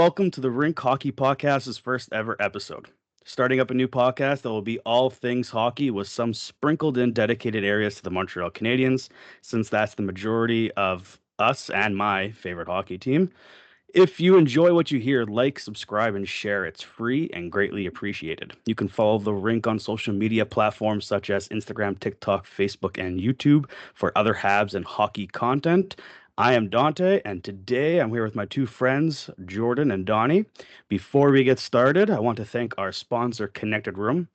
welcome to the Rink Hockey Podcast's first ever episode. Starting up a new podcast that will be all things hockey with some sprinkled in dedicated areas to the Montreal Canadiens, since that's the majority of us and my favorite hockey team. If you enjoy what you hear, like, subscribe, and share. It's free and greatly appreciated. You can follow the Rink on social media platforms such as Instagram, TikTok, Facebook, and YouTube for other Habs and hockey content. I am Dante, and today I'm here with my two friends, Jordan and Donny. Before we get started, I want to thank our sponsor, Connected Room.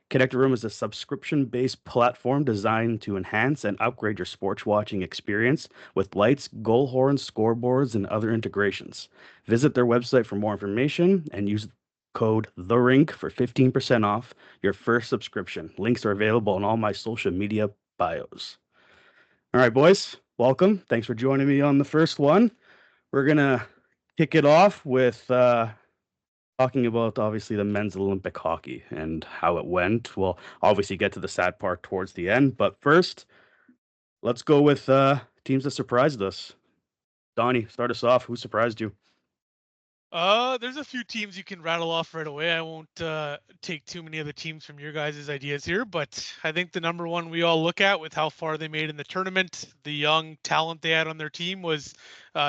Connected Room is a subscription-based platform designed to enhance and upgrade your sports watching experience with lights, goal horns, scoreboards, and other integrations. Visit their website for more information and use code THERINK for 15% off your first subscription. Links are available on all my social media bios. All right, boys, welcome. Thanks for joining me on the first one. We're going to kick it off with talking about obviously the men's Olympic hockey and how it went. We'll obviously get to the sad part towards the end, but first, let's go with teams that surprised us. Donnie, start us off. Who surprised you? There's a few teams you can rattle off right away. I won't take too many of the teams from your guys' ideas here, but I think the number one we all look at with how far they made in the tournament, the young talent they had on their team was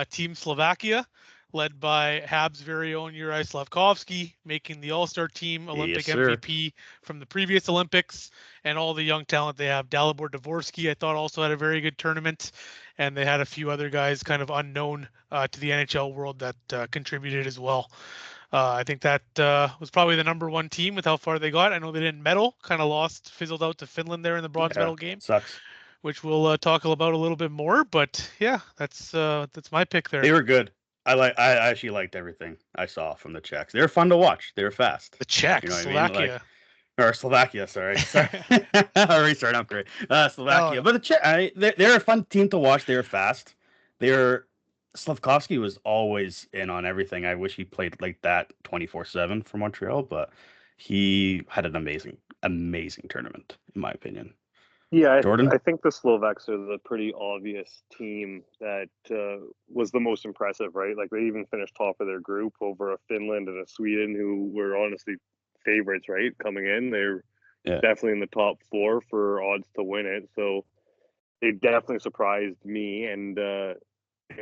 Team Slovakia, led by Habs' very own Juraj Slavkovsky, making the All-Star team, Olympic Yes, sir. MVP from the previous Olympics, and all the young talent they have. Dalibor Dvorsky, I thought, also had a very good tournament, and they had a few other guys kind of unknown to the NHL world that contributed as well. I think that was probably the number one team with how far they got. I know they didn't medal, kind of lost, fizzled out to Finland there in the bronze medal game, sucks. which we'll talk about a little bit more. But yeah, that's my pick there. They were good. I actually liked everything I saw from the Czechs. They were fun to watch. They were fast. The Czechs, You know what Slovakia. I mean? Or Slovakia, sorry. Already starting off great. Slovakia. Oh. But they're a fun team to watch. They're fast. Slavkovsky was always in on everything. I wish he played like that 24/7 for Montreal, but he had an amazing tournament, in my opinion. Yeah, Jordan? I think the Slovaks are the pretty obvious team that was the most impressive, right? Like they even finished top of their group over a Finland and a Sweden, who were honestly favorites, right? Coming in, they're definitely in the top four for odds to win it. So they definitely surprised me, and they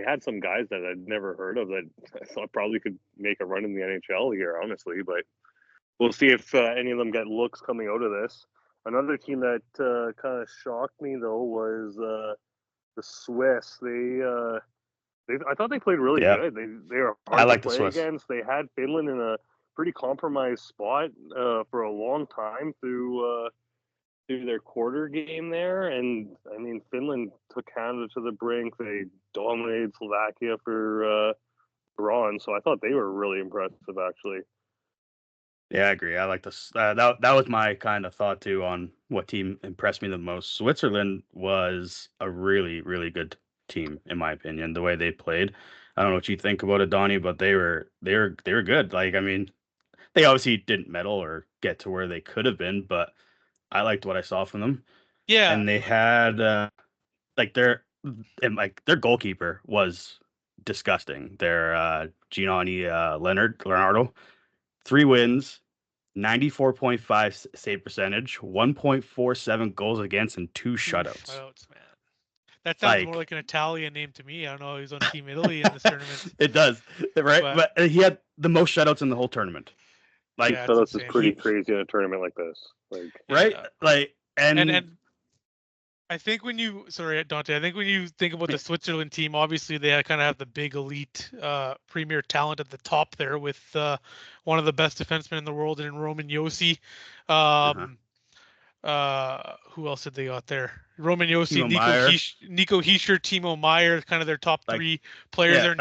had some guys that I'd never heard of that I thought probably could make a run in the NHL here, honestly. But we'll see if any of them get looks coming out of this. Another team that kind of shocked me though was the Swiss. I thought they played really good. They are hard to play against. They had Finland in a pretty compromised spot for a long time through their quarter game there, and I mean Finland took Canada to the brink. They dominated Slovakia for bronze, so I thought they were really impressive actually. Yeah, I agree. I like this. That was my kind of thought too on what team impressed me the most. Switzerland was a really, really good team in my opinion. The way they played, I don't know what you think about it, Donnie, but they were good. Like, I mean, they obviously didn't medal or get to where they could have been, but I liked what I saw from them. Yeah, and they had their goalkeeper was disgusting. Their Gianni Leonardo. 3 wins, 94.5 save percentage, 1.47 goals against, and 2 shutouts. Shutouts, man. That sounds more like an Italian name to me. I don't know. He was on Team Italy in this tournament. It does, right? But he had the most shutouts in the whole tournament. Like, shutouts is pretty crazy in a tournament like this. Like, right? And I think when you, sorry, Dante, I think when you think about the Switzerland team, obviously they kind of have the big elite premier talent at the top there with one of the best defensemen in the world in Roman Josi. Who else did they got there? Roman Josi, Nico Hischier, Timo Meier, kind of their top three players there.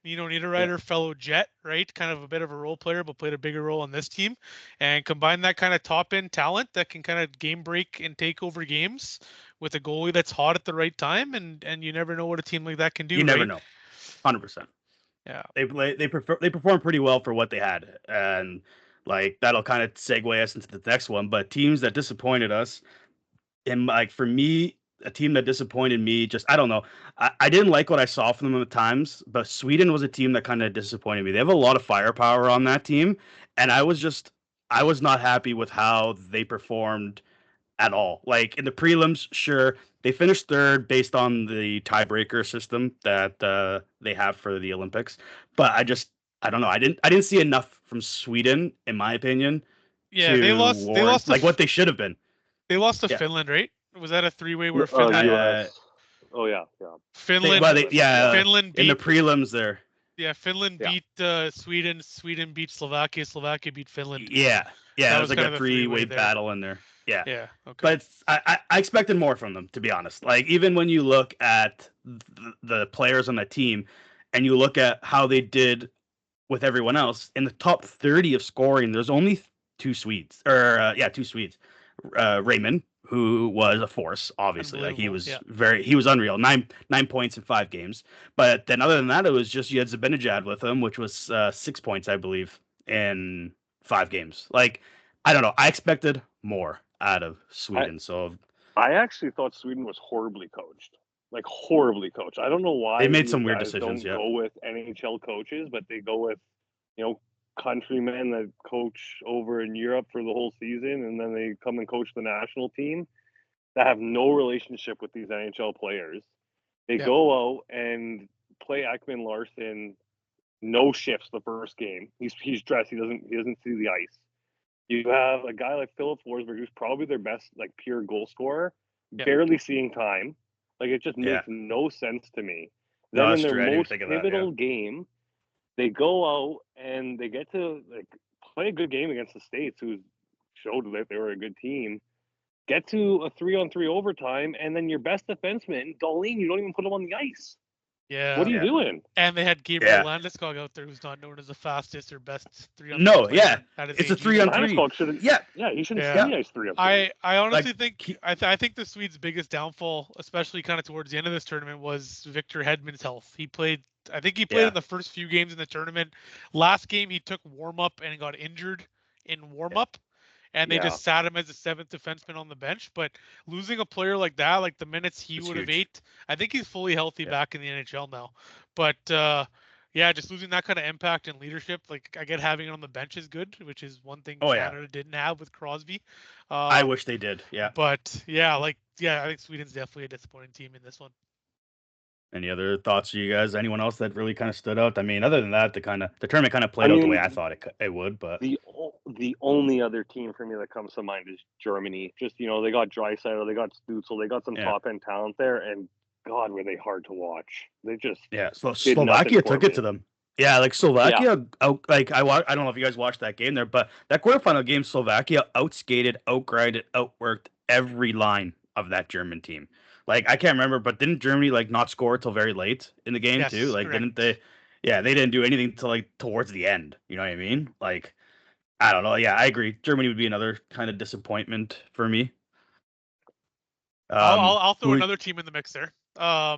Nino Niederreiter, fellow Jet, right? Kind of a bit of a role player, but played a bigger role on this team. And combine that kind of top-end talent that can kind of game break and take over games with a goalie that's hot at the right time, and you never know what a team like that can do. You never know. 100%. Yeah. They performed pretty well for what they had, and like that'll kind of segue us into the next one. But teams that disappointed us, and like for me, a team that disappointed me. Just I don't know. I didn't like what I saw from them at times, but Sweden was a team that kind of disappointed me. They have a lot of firepower on that team, and I was not happy with how they performed at all. Like in the prelims, sure, they finished third based on the tiebreaker system that they have for the Olympics, but I don't know. I didn't see enough from Sweden, in my opinion, Yeah, they to lost. They warrant lost to. like what they should have been. They lost to Yeah. Finland, right? Was that a three-way where Finland? US. Oh yeah. Finland. Finland in the beat. prelims there. Yeah, Finland beat Sweden. Sweden beat Slovakia. Slovakia beat Finland. Yeah, That it was was like kind a of the three-way there. battle in there. Yeah. Yeah. Okay. But I expected more from them, to be honest. Like even when you look at the players on the team, and you look at how they did with everyone else in the top 30 of scoring, there's only two Swedes, two Swedes. Raymond, who was a force, obviously, like he was he was unreal. Nine points in 5 games. But then other than that, it was just you had Zibanejad with him, which was 6 points, I believe, in 5 games. Like I don't know, I expected more out of Sweden. I actually thought Sweden was horribly coached. Like horribly coached. I don't know why they made some weird decisions. Don't go with NHL coaches, but they go with, countrymen that coach over in Europe for the whole season, and then they come and coach the national team that have no relationship with these NHL players. They go out and play Ekman Larson no shifts the first game. He's dressed. He doesn't see the ice. You have a guy like Philip Forsberg, who's probably their best like pure goal scorer, barely seeing time. Like it just makes no sense to me. Then in their most pivotal game, they go out and they get to like play a good game against the States, who showed that they were a good team. Get to a 3-on-3 overtime, and then your best defenseman, Donny, you don't even put him on the ice. Yeah. What are you doing? And they had Gabriel Landeskog out there, who's not known as the fastest or best 3-on-3. No, it's a 3-on-3. Landeskog he shouldn't see the ice 3-on-3. I honestly think I think the Swedes' biggest downfall, especially kind of towards the end of this tournament, was Victor Hedman's health. He played in the first few games in the tournament. Last game he took warm up and got injured in warm up. And they just sat him as a 7th defenseman on the bench. But losing a player like that, like the minutes he would have ate, I think he's fully healthy back in the NHL now. But just losing that kind of impact and leadership, like I get having it on the bench is good, which is one thing Canada didn't have with Crosby. I wish they did. Yeah. But I think Sweden's definitely a disappointing team in this one. Any other thoughts, you guys? Anyone else that really kind of stood out? I mean, other than that, the tournament kind of played out the way I thought it would. But the only other team for me that comes to mind is Germany. Just they got Draisaitl, they got Stützle, they got some top end talent there, and God, were they hard to watch. They just So Slovakia took it to them. Yeah, like Slovakia. I don't know if you guys watched that game there, but that quarterfinal game, Slovakia outskated, outgrinded, outworked every line of that German team. Like I can't remember, but didn't Germany like not score till very late in the game too? Like correct. Didn't they? Yeah, they didn't do anything till like towards the end. You know what I mean? Like I don't know. Yeah, I agree. Germany would be another kind of disappointment for me. I'll throw another team in the mix there. I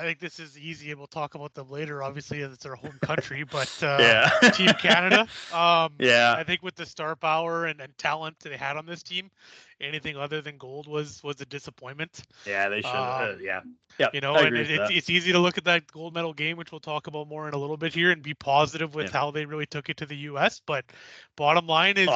think this is easy, and we'll talk about them later. Obviously, it's our home country, but Team Canada. I think with the star power and talent they had on this team, anything other than gold was a disappointment. Yeah, they should. It's easy to look at that gold medal game, which we'll talk about more in a little bit here, and be positive with how they really took it to the U.S. But bottom line is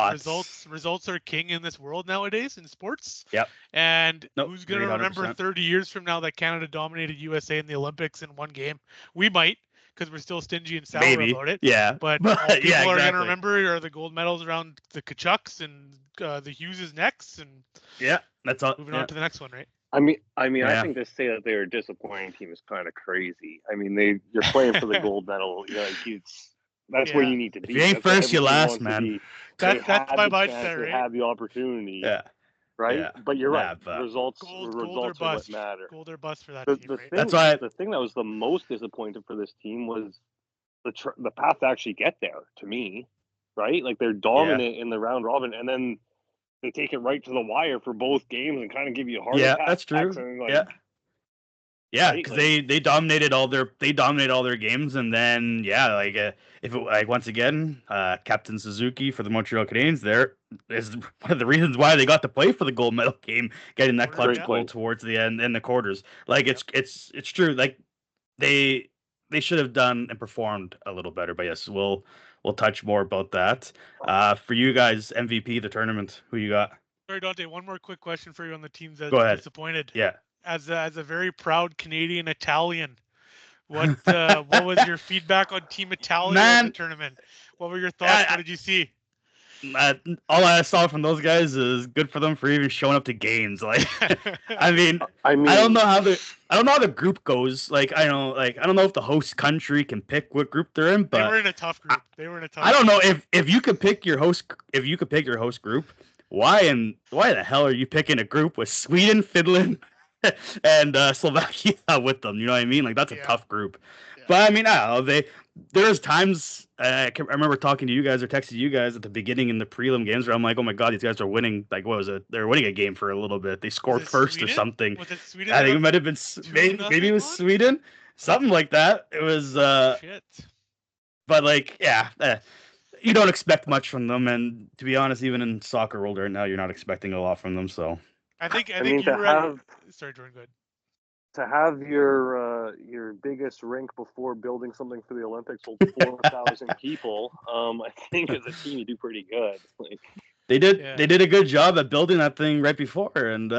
results are king in this world nowadays in sports. Yep. And who's going to remember 30 years from now that Canada dominated USA in the Olympics in one game? We might, because we're still stingy and sour about it. Yeah. But all people are going to remember are the gold medals around the Kachucks and the Hughes' necks. And that's all. Moving on to the next one, right? I think to say that they're a disappointing team is kind of crazy. I mean, you're playing for the gold medal. That's where you need to be. If you ain't first, you last, man. That's my mindset, right? They have the opportunity. Yeah. Right, yeah. but you're right. Results gold are what matter. Gold or bust for that team. The thing that was the most disappointing for this team was the path to actually get there. To me, right, like they're dominant in the round robin, and then they take it right to the wire for both games and kind of give you a heart attack. Yeah, that's true. Yeah, because they dominated all their games, and then if it once again, Captain Suzuki for the Montreal Canadiens there is one of the reasons why they got to play for the gold medal game, getting that clutch goal towards the end in the quarters. Like it's true. Like they should have done and performed a little better. But yes, we'll touch more about that. For you guys, MVP the tournament, who you got? Sorry, Dante. One more quick question for you on the teams that Go ahead. disappointed. Yeah. As a very proud Canadian Italian, what was your feedback on Team Italia in the tournament? What were your thoughts? What did you see? All I saw from those guys is good for them for even showing up to games. Like, I mean, I don't know how the group goes. Like, I don't know if the host country can pick what group they're in, but they were in a tough group. I don't know if you could pick your host group. Why the hell are you picking a group with Sweden, Finland, and Slovakia with them? You know what I mean? Like, that's a tough group. Yeah. But I mean, I don't know. There's times I remember talking to you guys or texting you guys at the beginning in the prelim games where I'm like, oh my god, these guys are winning. Like, what was it? They're winning a game for a little bit. They scored first Sweden? or something. Was it Sweden? I think it might have been maybe it was Sweden, something like that. It was shit. But like, yeah. You don't expect much from them, and to be honest, even in soccer world right now, you're not expecting a lot from them. So I think sorry, Jordan, go ahead. To have your biggest rink before building something for the Olympics hold 4,000 people, I think as a team you do pretty good. Like, they did a good job at building that thing right before, and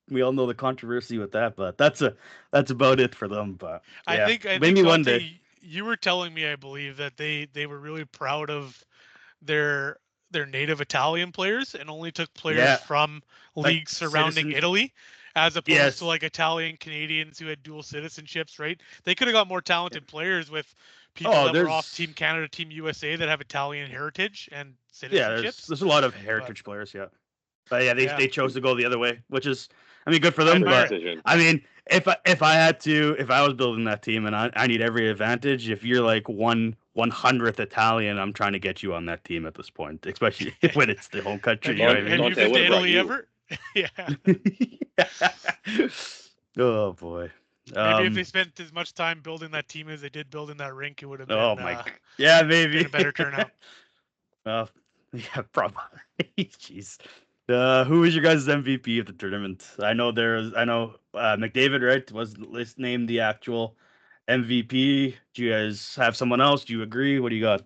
we all know the controversy with that. But that's about it for them. But yeah, I think maybe one day. You were telling me, I believe, that they were really proud of their native Italian players and only took players from leagues surrounding Italy, as opposed to like Italian Canadians who had dual citizenships, right? They could have got more talented players with people that were off Team Canada, Team USA that have Italian heritage and citizenships. Yeah, there's a lot of heritage players, But yeah, they chose to go the other way, which is, I mean, good for them. But I mean, if I was building that team and I need every advantage, if you're like 100th Italian, I'm trying to get you on that team at this point, especially when it's the home country. Have you been to Italy ever? Yeah. Oh boy. Maybe if they spent as much time building that team as they did building that rink, it would have been. Oh my. Yeah, maybe been a better turnout. Well, yeah, probably. Jeez. Who was your guys' MVP of the tournament? I know McDavid, right, was named the actual MVP. Do you guys have someone else? Do you agree? What do you got?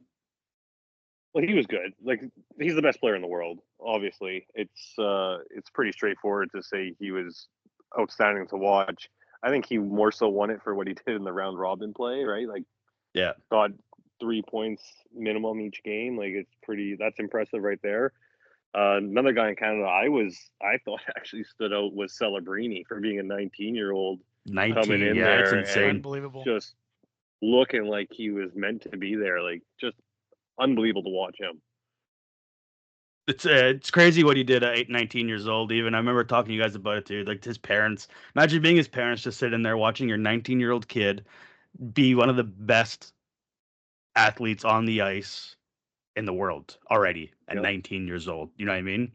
Well, he was good. Like, he's the best player in the world. Obviously, it's pretty straightforward to say he was outstanding to watch. I think he more so won it for what he did in the round robin play, right? Like, got 3 points minimum each game. Like, that's impressive right there. Another guy in Canada I thought actually stood out was Celebrini for being a 19-year-old coming in there. It's insane. Unbelievable. Just looking like he was meant to be there. Like, just unbelievable to watch him. It's crazy what he did at 19 years old. Even I remember talking to you guys about it too. Like, his parents. Imagine being his parents, just sitting there watching your 19-year-old kid be one of the best athletes on the ice in the world already at 19 years old. You know what I mean?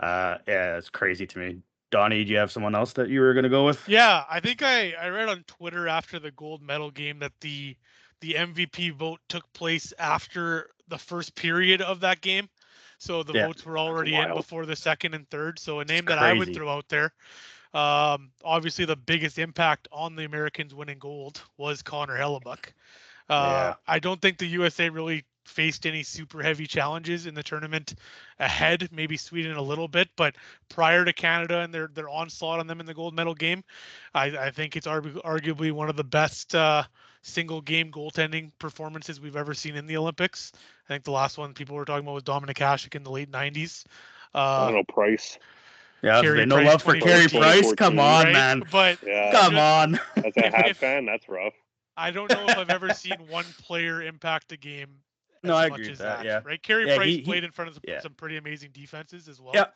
Yeah, it's crazy to me. Donny, do you have someone else that you were going to go with? Yeah, I think I read on Twitter after the gold medal game that the MVP vote took place after the first period of that game. So the votes were already in before the second and third. So a name that I would throw out there, obviously the biggest impact on the Americans winning gold was Connor Hellebuck. I don't think the USA really faced any super heavy challenges in the tournament ahead, maybe Sweden a little bit, but prior to Canada and their onslaught on them in the gold medal game, I think it's arguably one of the best single game goaltending performances we've ever seen in the Olympics. I think the last one people were talking about was Dominik Hasek in the late 90s. I don't know, Price. Yeah, no love for Carey Price. Come on, man. But come on. As a Habs fan, that's rough. I don't know if I've ever seen one player impact a game I agree with that. Yeah, right. Carey Price played in front of some pretty amazing defenses as well. Yeah.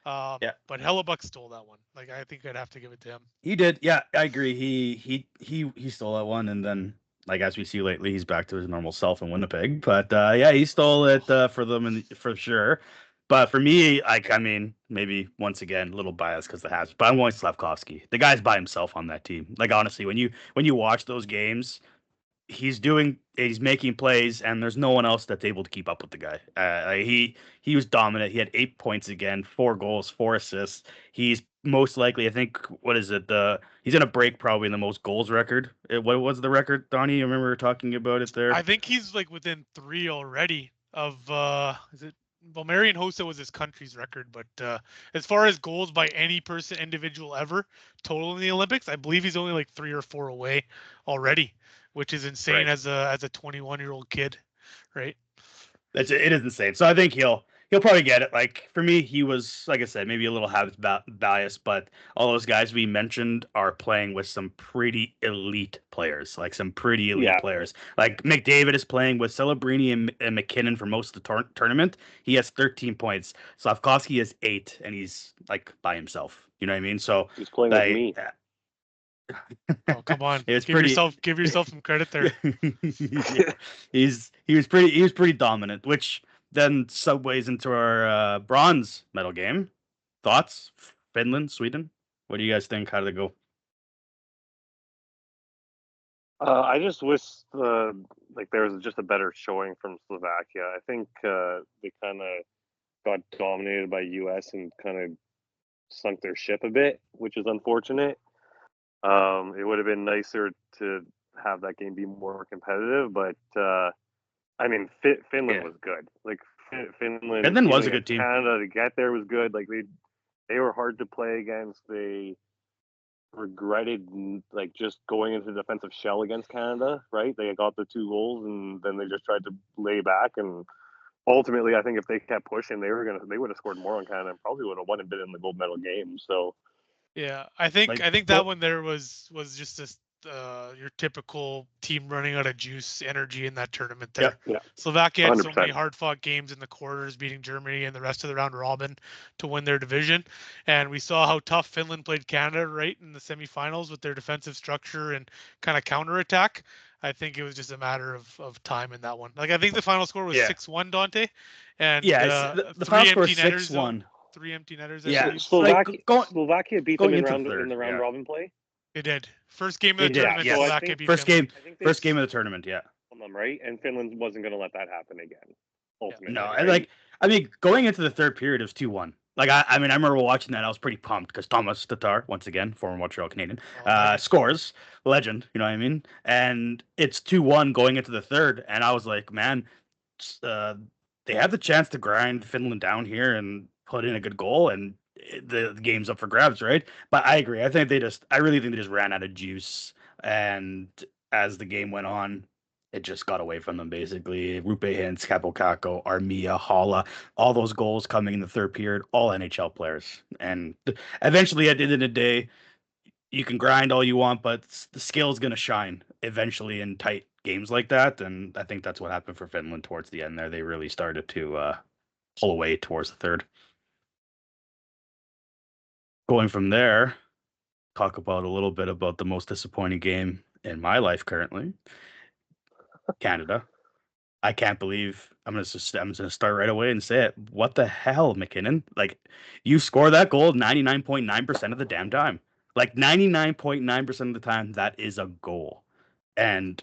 But Hellebuck stole that one. Like, I think I'd have to give it to him. He did. Yeah, I agree. He stole that one, and then, like, as we see lately, he's back to his normal self in Winnipeg. But he stole it for them for sure. But for me, like, I mean, maybe once again, a little biased because the Habs, but I'm going Slavkovsky. The guy's by himself on that team. Like, honestly, when you watch those games, he's making plays, and there's no one else that's able to keep up with the guy. He was dominant. He had 8 points again, 4 goals, 4 assists. He's most likely, I think, what is it? He's gonna break probably the most goals record. What was the record, Donnie? You remember talking about it there? I think he's like within 3 already of is it well, Marian Hossa was his country's record, but as far as goals by any person individual ever total in the Olympics, I believe he's only like 3 or 4 away already, which is insane Right. as a 21-year-old kid, right? It is insane. So I think he'll probably get it. Like for me, he was, like I said, maybe a little habit bias, but all those guys we mentioned are playing with some pretty elite players, like some pretty elite players. Like McDavid is playing with Celebrini and McKinnon for most of the tournament. He has 13 points. Slavkovsky has 8, and he's like by himself. You know what I mean? So he's playing with me. Oh, come on! Give yourself some credit there. He was pretty dominant, which then segues into our bronze medal game. Thoughts? Finland, Sweden. What do you guys think? How did it go? I just wish like there was just a better showing from Slovakia. I think they kind of got dominated by US and kind of sunk their ship a bit, which is unfortunate. It would have been nicer to have that game be more competitive, but I mean, Finland was good. Like Finland was a good team. Canada to get there was good. Like they were hard to play against. They regretted like just going into the defensive shell against Canada. Right? They got the 2 goals and then they just tried to lay back. And ultimately, I think if they kept pushing, they would have scored more on Canada and probably would have won and been in the gold medal game. So. Yeah, I think that one there was just this your typical team running out of juice energy in that tournament there. Yeah. Slovakia had so many hard-fought games in the quarters, beating Germany and the rest of the round robin to win their division. And we saw how tough Finland played Canada right in the semifinals with their defensive structure and kind of counterattack. I think it was just a matter of time in that one. Like I think the final score was 6-1, Dante. And the final score was 6-1. 3 empty netters. Yeah, Slovakia beat them in the round robin play. They did. First game of the tournament. Yeah. Slovakia beat first game of the tournament. Yeah. Them right, and Finland wasn't going to let that happen again. Ultimately, no, right? I mean, going into the third period, it was 2-1. Like I mean, I remember watching that. I was pretty pumped because Thomas Tatar, once again, former Montreal Canadian, scores, legend. You know what I mean? And it's 2-1 going into the third, and I was like, man, they had the chance to grind Finland down here and put in a good goal, and the game's up for grabs, right? But I agree. I really think they just ran out of juice, and as the game went on, it just got away from them, basically. Rupe Hintz, Capo Caco, Armia, Hala, all those goals coming in the third period, all NHL players. And eventually, at the end of the day, you can grind all you want, but the skill's going to shine eventually in tight games like that. And I think that's what happened for Finland towards the end there. They really started to pull away towards the third. Going from there, talk about a little bit about the most disappointing game in my life currently. Canada. I can't believe I'm gonna start right away and say it. What the hell, McKinnon? Like, you score that goal 99.9% of the damn time. Like 99.9% of the time, that is a goal. And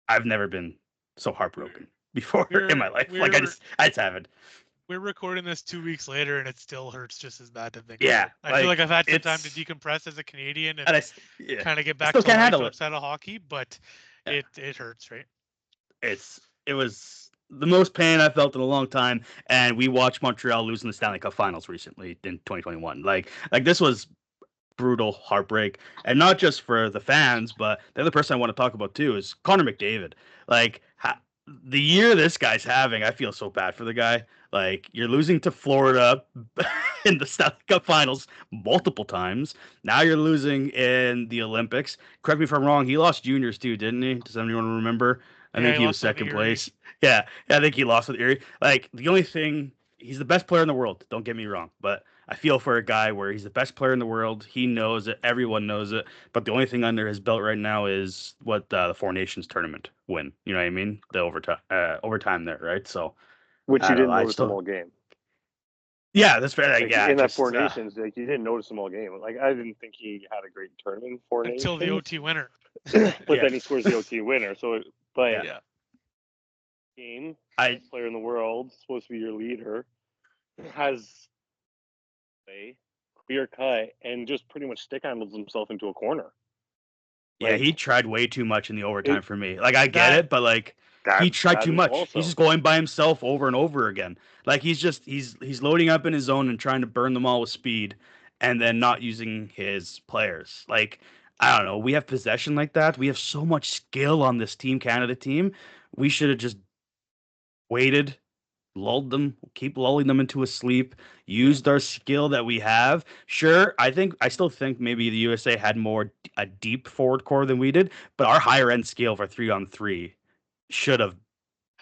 I've never been so heartbroken before in my life. Like I just haven't. We're recording this 2 weeks later, and it still hurts just as bad to think. Yeah, I feel like I've had some time to decompress as a Canadian and kind of get back to life outside of hockey, but it hurts, right? It was the most pain I felt in a long time, and we watched Montreal lose in the Stanley Cup Finals recently in 2021. Like this was brutal heartbreak, and not just for the fans, but the other person I want to talk about too is Connor McDavid. Like the year this guy's having, I feel so bad for the guy. Like, you're losing to Florida in the Stanley Cup Finals multiple times. Now you're losing in the Olympics. Correct me if I'm wrong. He lost juniors too, didn't he? Does anyone remember? I think he was second place. Yeah, I think he lost with Erie. Like, the only thing, he's the best player in the world. Don't get me wrong, but I feel for a guy where he's the best player in the world. He knows it. Everyone knows it. But the only thing under his belt right now is what the Four Nations tournament win. You know what I mean? The overtime there, right? So, which you didn't notice the whole game. Yeah, that's fair. Like, yeah, in that Four Nations, like you didn't notice him all game. Like I didn't think he had a great tournament in Four Nations until the OT winner. but then he scores the OT winner. So, but game, best player in the world, supposed to be your leader, has a clear cut and just pretty much stick handles himself into a corner. Yeah, he tried way too much in the overtime for me. Like I get it, but like he tried too much. Also. He's just going by himself over and over again. Like he's loading up in his zone and trying to burn them all with speed, and then not using his players. Like I don't know. We have possession like that. We have so much skill on this Team Canada team. We should have just waited, lulled them, keep lulling them into a sleep, used our skill that we have. Sure, I still think maybe the USA had a deep forward core than we did, but our higher end skill for 3-on-3 should have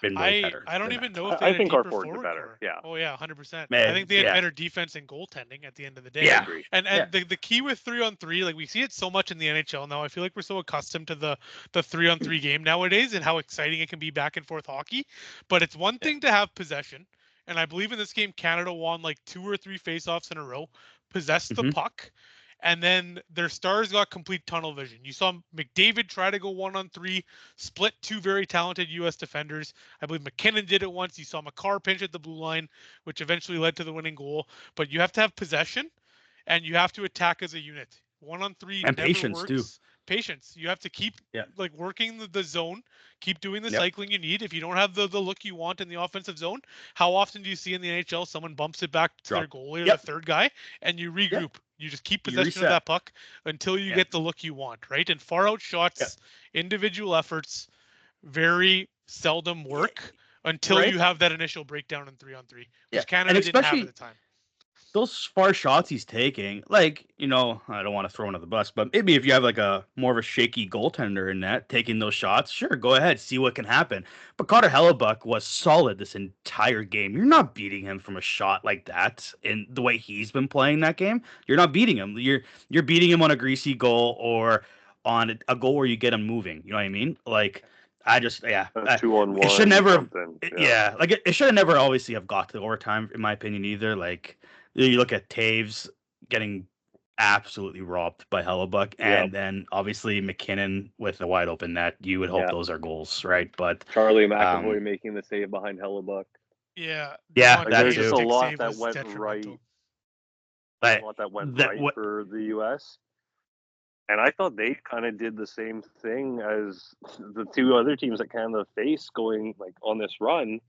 been way better. I don't even know if they had a deeper forward better. Core. Yeah. Oh yeah, 100%. I think they had better defense and goaltending at the end of the day. Yeah. And the key with 3-on-3, like we see it so much in the NHL now. I feel like we're so accustomed to the 3-on-3 game nowadays and how exciting it can be back and forth hockey. But it's one thing to have possession, and I believe in this game Canada won like 2 or 3 faceoffs in a row, possessed the puck. And then their stars got complete tunnel vision. You saw McDavid try to go 1-on-3, split 2 very talented U.S. defenders. I believe McKinnon did it once. You saw McCarr pinch at the blue line, which eventually led to the winning goal. But you have to have possession, and you have to attack as a unit. 1-on-3 and never patience works. too. Patience. You have to keep like working the zone, keep doing the cycling you need. If you don't have the look you want in the offensive zone, how often do you see in the NHL someone bumps it back to their goalie or the third guy and you regroup? You just keep possession of that puck until you get the look you want, right? And far out shots, individual efforts, very seldom work until you have that initial breakdown in 3-on-3, which Canada didn't have at the time. Those far shots he's taking, like, I don't want to throw him under the bus, but maybe if you have like a more of a shaky goaltender in net taking those shots, sure, go ahead, see what can happen. But Carter Hellebuck was solid this entire game. You're not beating him from a shot like that in the way he's been playing that game. You're not beating him. You're beating him on a greasy goal or on a goal where you get him moving. You know what I mean? Like, I just 2-on-1. It should never like it should have never obviously have got to overtime in my opinion either. Like you look at Taves getting absolutely robbed by Hellebuck, and then obviously McKinnon with a wide open net. You would hope those are goals, right? But Charlie McAvoy making the save behind Hellebuck. Yeah, there's just a lot that went right. A lot that went right for the U.S. And I thought they kind of did the same thing as the 2 other teams that Canada faced going like on this run.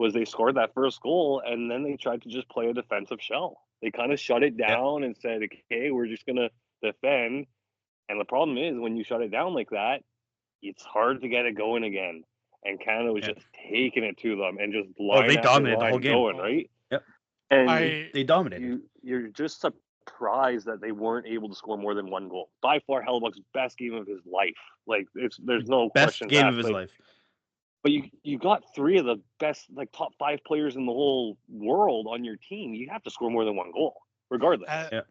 Was they scored that first goal and then they tried to just play a defensive shell. They kind of shut it down and said, "Okay, we're just gonna defend." And the problem is when you shut it down like that, it's hard to get it going again. And Canada was just taking it to them and just line they dominated the whole game going, right? Yep. And they dominated. You're just surprised that they weren't able to score more than 1 goal. By far, Hellebuck's best game of his life. Like there's no question. Best game of his life. But you got 3 of the best, like top 5 players in the whole world on your team. You have to score more than 1 goal, regardless.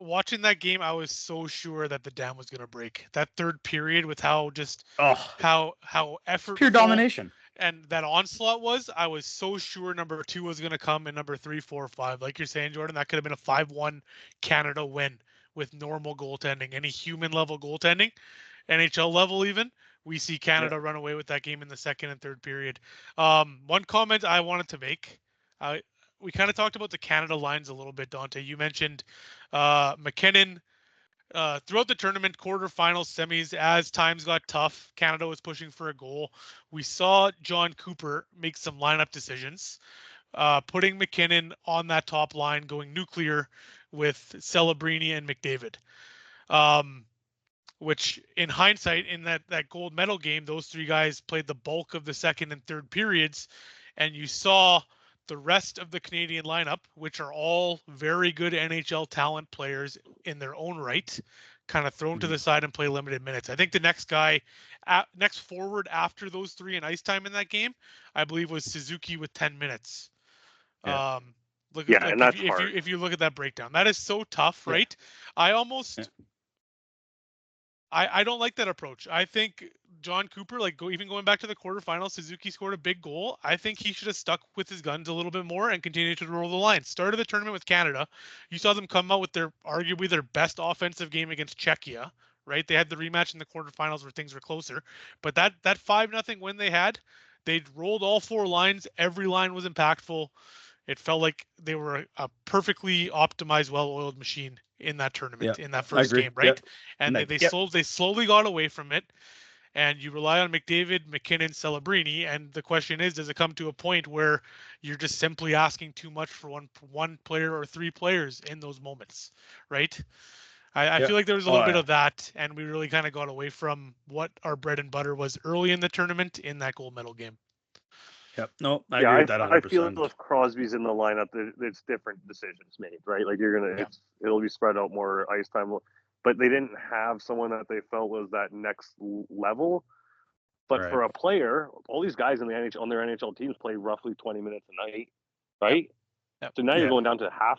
Watching that game, I was so sure that the dam was going to break. That third period with how effortful, pure domination, and that onslaught was. I was so sure number 2 was going to come, and number 3, 4, 5. Like you're saying, Jordan, that could have been a 5-1 Canada win with normal goaltending, any human level goaltending, NHL level even. We see Canada run away with that game in the second and third period. One comment I wanted to make. We kind of talked about the Canada lines a little bit, Dante. You mentioned McKinnon throughout the tournament, quarterfinals, semis, as times got tough, Canada was pushing for a goal. We saw John Cooper make some lineup decisions, putting McKinnon on that top line, going nuclear with Celebrini and McDavid. Which in hindsight, in that gold medal game, those 3 guys played the bulk of the second and third periods, and you saw the rest of the Canadian lineup, which are all very good NHL talent players in their own right, kind of thrown to the side and play limited minutes. I think the next guy, next forward after those 3 in ice time in that game, I believe was Suzuki with 10 minutes. And that's hard. If you look at that breakdown, that is so tough, right? I almost I don't like that approach. I think John Cooper, even going back to the quarterfinals, Suzuki scored a big goal. I think he should have stuck with his guns a little bit more and continued to roll the line. Started the tournament with Canada. You saw them come out with arguably their best offensive game against Czechia, right? They had the rematch in the quarterfinals where things were closer. But that 5-0 win they had, they rolled all 4 lines. Every line was impactful. It felt like they were a perfectly optimized, well-oiled machine in that tournament, in that first game, right? Yep. And they slowly got away from it. And you rely on McDavid, McKinnon, Celebrini, and the question is, does it come to a point where you're just simply asking too much for one player or 3 players in those moments, right? I feel like there was a little bit of that, and we really kind of got away from what our bread and butter was early in the tournament in that gold medal game. Yep. No, I agree with that 100%. I feel if Crosby's in the lineup, it's different decisions made, right? Like it'll be spread out more ice time, but they didn't have someone that they felt was that next level. But for a player, all these guys in the NHL on their NHL teams play roughly 20 minutes a night, right? Yep. So now you're going down to half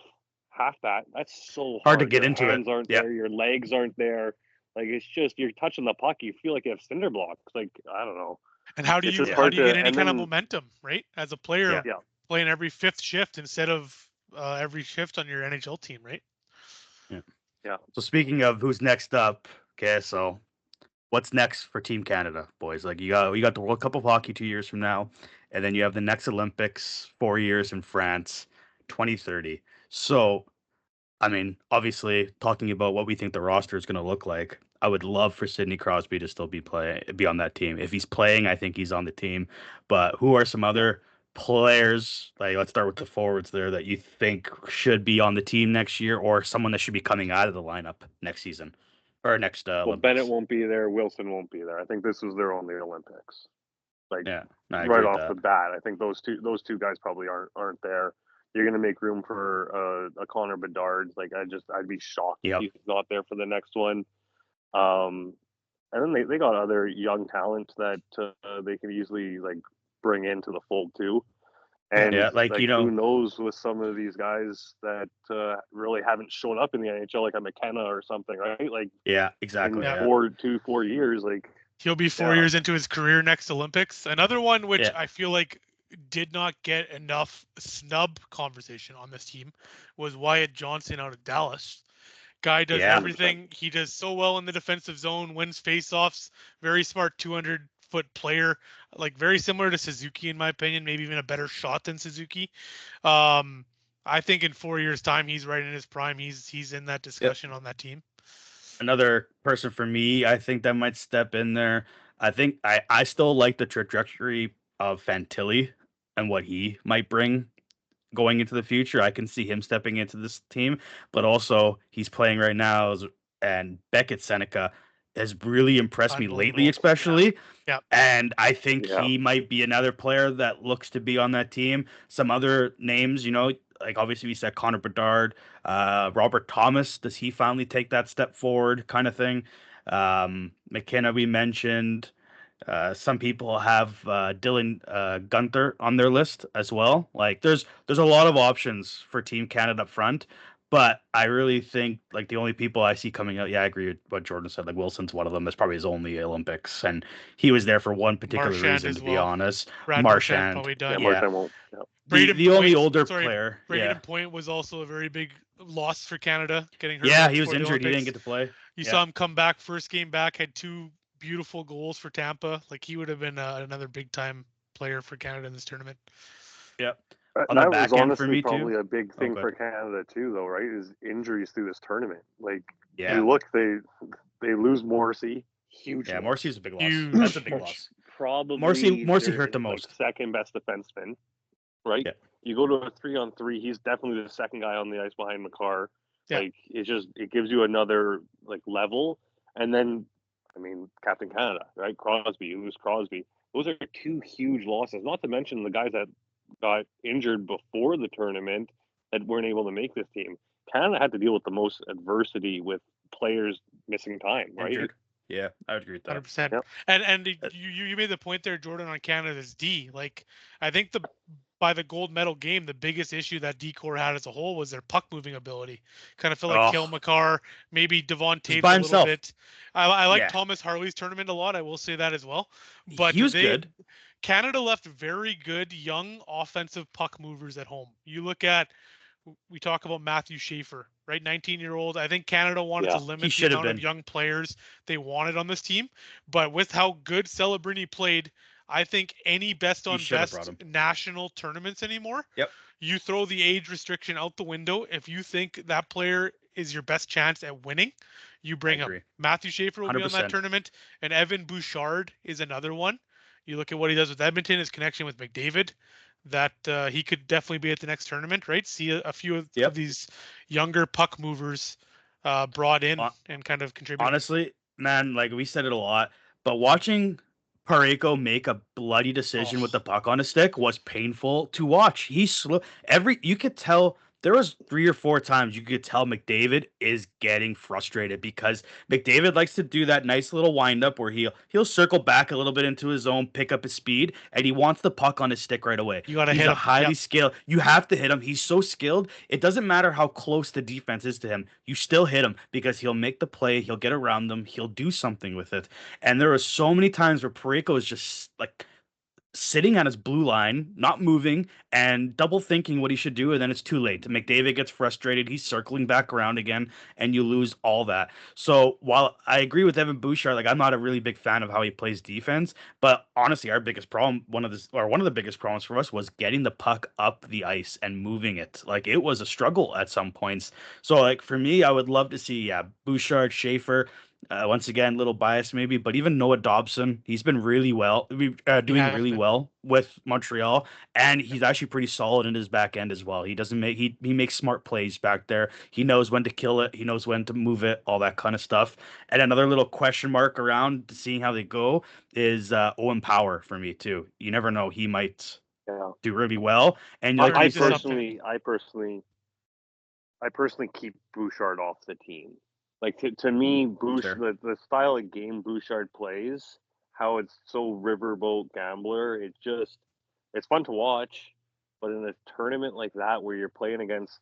that. That's so hard to get into it. Your hands aren't there, your legs aren't there. Like it's just you're touching the puck, you feel like you have cinder blocks. Like I don't know. And how do you get any kind of momentum, right? As a player playing every 5th shift instead of every shift on your NHL team, right? Yeah. So speaking of who's next up, okay, so what's next for Team Canada, boys? Like you got the World Cup of Hockey 2 years from now, and then you have the next Olympics 4 years in France, 2030. So, I mean, obviously, talking about what we think the roster is going to look like, I would love for Sidney Crosby to still be on that team. If he's playing, I think he's on the team. But who are some other players, like let's start with the forwards there, that you think should be on the team next year, or someone that should be coming out of the lineup next season or next Olympics? Bennett won't be there. Wilson won't be there. I think this was their only Olympics. Right off the bat, I think those two guys probably aren't there. You're going to make room for a Connor Bedard. Like I'd be shocked if he's not there for the next one. And then they got other young talent that they can easily bring into the fold too. And who knows with some of these guys that really haven't shown up in the NHL, like a McKenna or something, right? Like exactly. In 4 years, like he'll be 4 years into his career next Olympics. Another one which I feel like did not get enough snub conversation on this team was Wyatt Johnson out of Dallas. Guy does everything. He does so well in the defensive zone, wins faceoffs, very smart 200-foot player, like very similar to Suzuki in my opinion, maybe even a better shot than Suzuki. I think in 4 years' time, he's right in his prime. He's in that discussion on that team. Another person for me, I think that might step in there. I think I still like the trajectory of Fantilli and what he might bring going into the future. I can see him stepping into this team, but also he's playing right now, and Beckett Seneca has really impressed me lately, especially. Yeah. And I think he might be another player that looks to be on that team. Some other names, like obviously we said Connor Bedard, Robert Thomas. Does he finally take that step forward kind of thing? McKenna we mentioned. Some people have Dylan Gunther on their list as well. Like there's a lot of options for Team Canada up front, but I really think like the only people I see coming out, I agree with what Jordan said. Like Wilson's one of them. It's probably his only Olympics, and he was there for one particular reason, to be honest. Brad Marchand probably done. Marchand won't. The only older player. Braden Point was also a very big loss for Canada, getting hurt. Yeah, he was injured. He didn't get to play. You saw him come back first game back, had 2 beautiful goals for Tampa. Like he would have been another big time player for Canada in this tournament. Yep. That was honestly probably a big thing for Canada too, though, right? Is injuries through this tournament. Like you look, they lose Morrissey, huge. Yeah, Morrissey's a big loss. That's a big loss. Probably Morrissey hurt the most. Second best defenseman, right? Yeah. You go to a 3-on-3. He's definitely the second guy on the ice behind McCarr. Yeah. Like it gives you another level, and then. I mean, Captain Canada, right? Crosby, you lose Crosby. Those are 2 huge losses, not to mention the guys that got injured before the tournament that weren't able to make this team. Canada had to deal with the most adversity with players missing time, right? Injured. Yeah, I would agree with that. 100%. Yep. And you made the point there, Jordan, on Canada's D. Like, I think the by the gold medal game, the biggest issue that D-Corps had as a whole was their puck moving ability. Kind of felt like Cale Makar, maybe Devon Taves a little bit. I like Thomas Harley's tournament a lot. I will say that as well. But he was good. Canada left very good young offensive puck movers at home. You look at, we talk about Matthew Schaefer, right? 19-year-old. I think Canada wanted to limit the amount of young players they wanted on this team. But with how good Celebrini played, I think any best on best national tournaments anymore, you throw the age restriction out the window. If you think that player is your best chance at winning, you bring him. Matthew Schaefer will 100%. Be on that tournament, and Evan Bouchard is another one. You look at what he does with Edmonton, his connection with McDavid, that he could definitely be at the next tournament, right? See a few of these younger puck movers brought in and kind of contribute. Honestly, man, like we said it a lot, but watching Parayko make a bloody decision with the puck on his stick was painful to watch. He's slow. You could tell there was 3 or 4 times you could tell McDavid is getting frustrated because McDavid likes to do that nice little windup where he'll circle back a little bit into his zone, pick up his speed, and he wants the puck on his stick right away. You gotta hit him. Highly skilled. You have to hit him. He's so skilled. It doesn't matter how close the defense is to him. You still hit him because he'll make the play. He'll get around them. He'll do something with it. And there were so many times where Parayko is just like sitting on his blue line, not moving, and double thinking what he should do, and then it's too late. McDavid gets frustrated. He's circling back around again, and you lose all that. So while I agree with Evan Bouchard, like I'm not a really big fan of how he plays defense, but honestly, our biggest problem, one of the biggest problems for us was getting the puck up the ice and moving it. Like it was a struggle at some points. So like for me, I would love to see Bouchard, Schaefer. Once again, little bias maybe, but even Noah Dobson, he's been really well, doing really well with Montreal, and he's actually pretty solid in his back end as well. He makes smart plays back there. He knows when to kill it. He knows when to move it, all that kind of stuff. And another little question mark around seeing how they go is Owen Power for me too. You never know, he might do really well. And I personally keep Bouchard off the team. Like to me, the style of game Bouchard plays, how it's so riverboat gambler, it's fun to watch. But in a tournament like that where you're playing against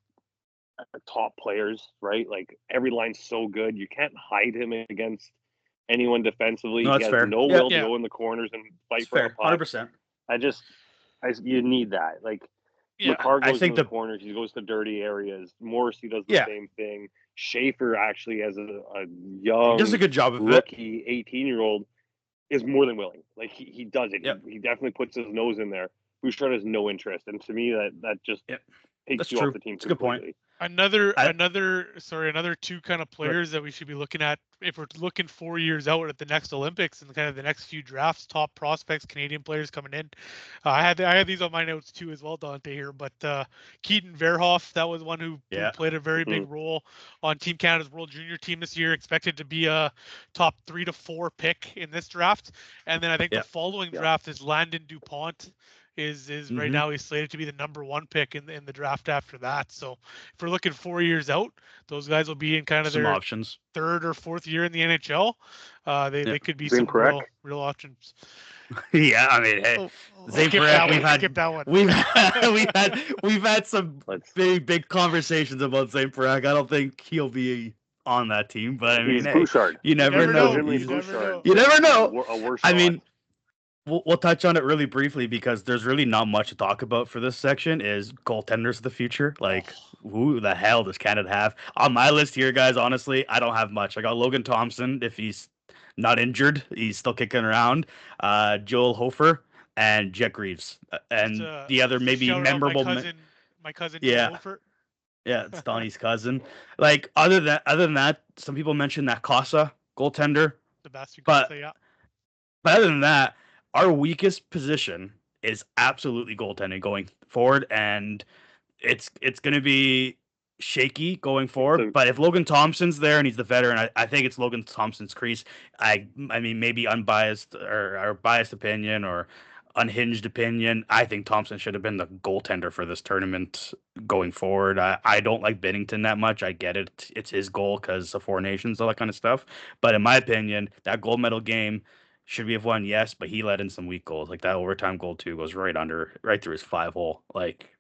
top players, right? Like every line's so good, you can't hide him against anyone defensively. No, he has no will to go in the corners and fight for a puck. 100%. You need that. Like Makar goes in the corners, he goes to dirty areas. Morrissey does the same thing. Schaefer actually, as a young, does a good job of rookie, 18-year-old, is more than willing. Like he does it. He definitely puts his nose in there. Bouchard has no interest, and to me, that just takes you off the team. That's a good point. Another two kind of players that we should be looking at if we're looking 4 years out at the next Olympics and kind of the next few drafts, top prospects, Canadian players coming in. I had these on my notes too as well, Dante here, but Keaton Verhoff, that was one who played a very big role on Team Canada's World Junior team this year, expected to be a top 3 to 4 pick in this draft. And then I think the following draft is Landon DuPont. Is right now he's slated to be the number 1 pick in the draft after that. So if we're looking 4 years out, those guys will be in kind of some their options. 3rd or 4th year in the NHL. They could be some real options. Yeah, I mean, hey, we've had some big conversations about St. Parak. I don't think he'll be on that team, but I mean, you never know. You never know. I mean, we'll touch on it really briefly because there's really not much to talk about for this section. Is goaltenders of the future? Like, who the hell does Canada have on my list here, guys? Honestly, I don't have much. I got Logan Thompson if he's not injured, he's still kicking around. Joel Hofer and Jack Reeves, and the other maybe memorable. My cousin. Yeah. Hofer. Yeah, it's Donny's cousin. Like other than that, some people mentioned that Casa goaltender. Sebastian Casa, yeah. But other than that, our weakest position is absolutely goaltending going forward, and it's going to be shaky going forward. But if Logan Thompson's there and he's the veteran, I think it's Logan Thompson's crease. I mean, maybe unbiased or biased opinion or unhinged opinion, I think Thompson should have been the goaltender for this tournament going forward. I don't like Binnington that much. I get it. It's his goal because of Four Nations, all that kind of stuff. But in my opinion, that gold medal game, Should we have won? Yes, but he let in some weak goals. Like that overtime goal too goes right through his 5-hole. Like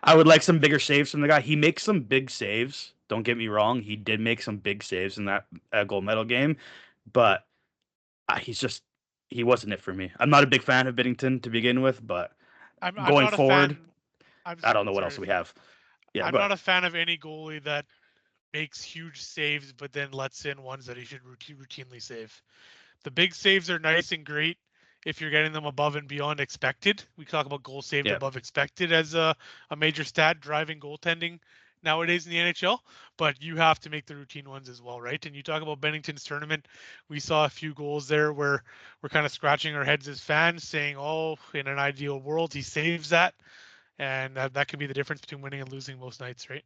I would like some bigger saves from the guy. He makes some big saves. Don't get me wrong. He did make some big saves in that gold medal game, but he wasn't it for me. I'm not a big fan of Binnington to begin with, but I'm going not a forward, fan. I'm I don't know what sorry. else we have. Yeah, I'm go not ahead. a fan of any goalie that makes huge saves but then lets in ones that he should routinely save. The big saves are nice and great if you're getting them above and beyond expected. We talk about goals saved Yeah. above expected as a major stat driving goaltending nowadays in the NHL, but you have to make the routine ones as well, right? And you talk about Bennington's tournament, we saw a few goals there where we're kind of scratching our heads as fans saying, oh, in an ideal world, he saves that. And that could be the difference between winning and losing most nights, right?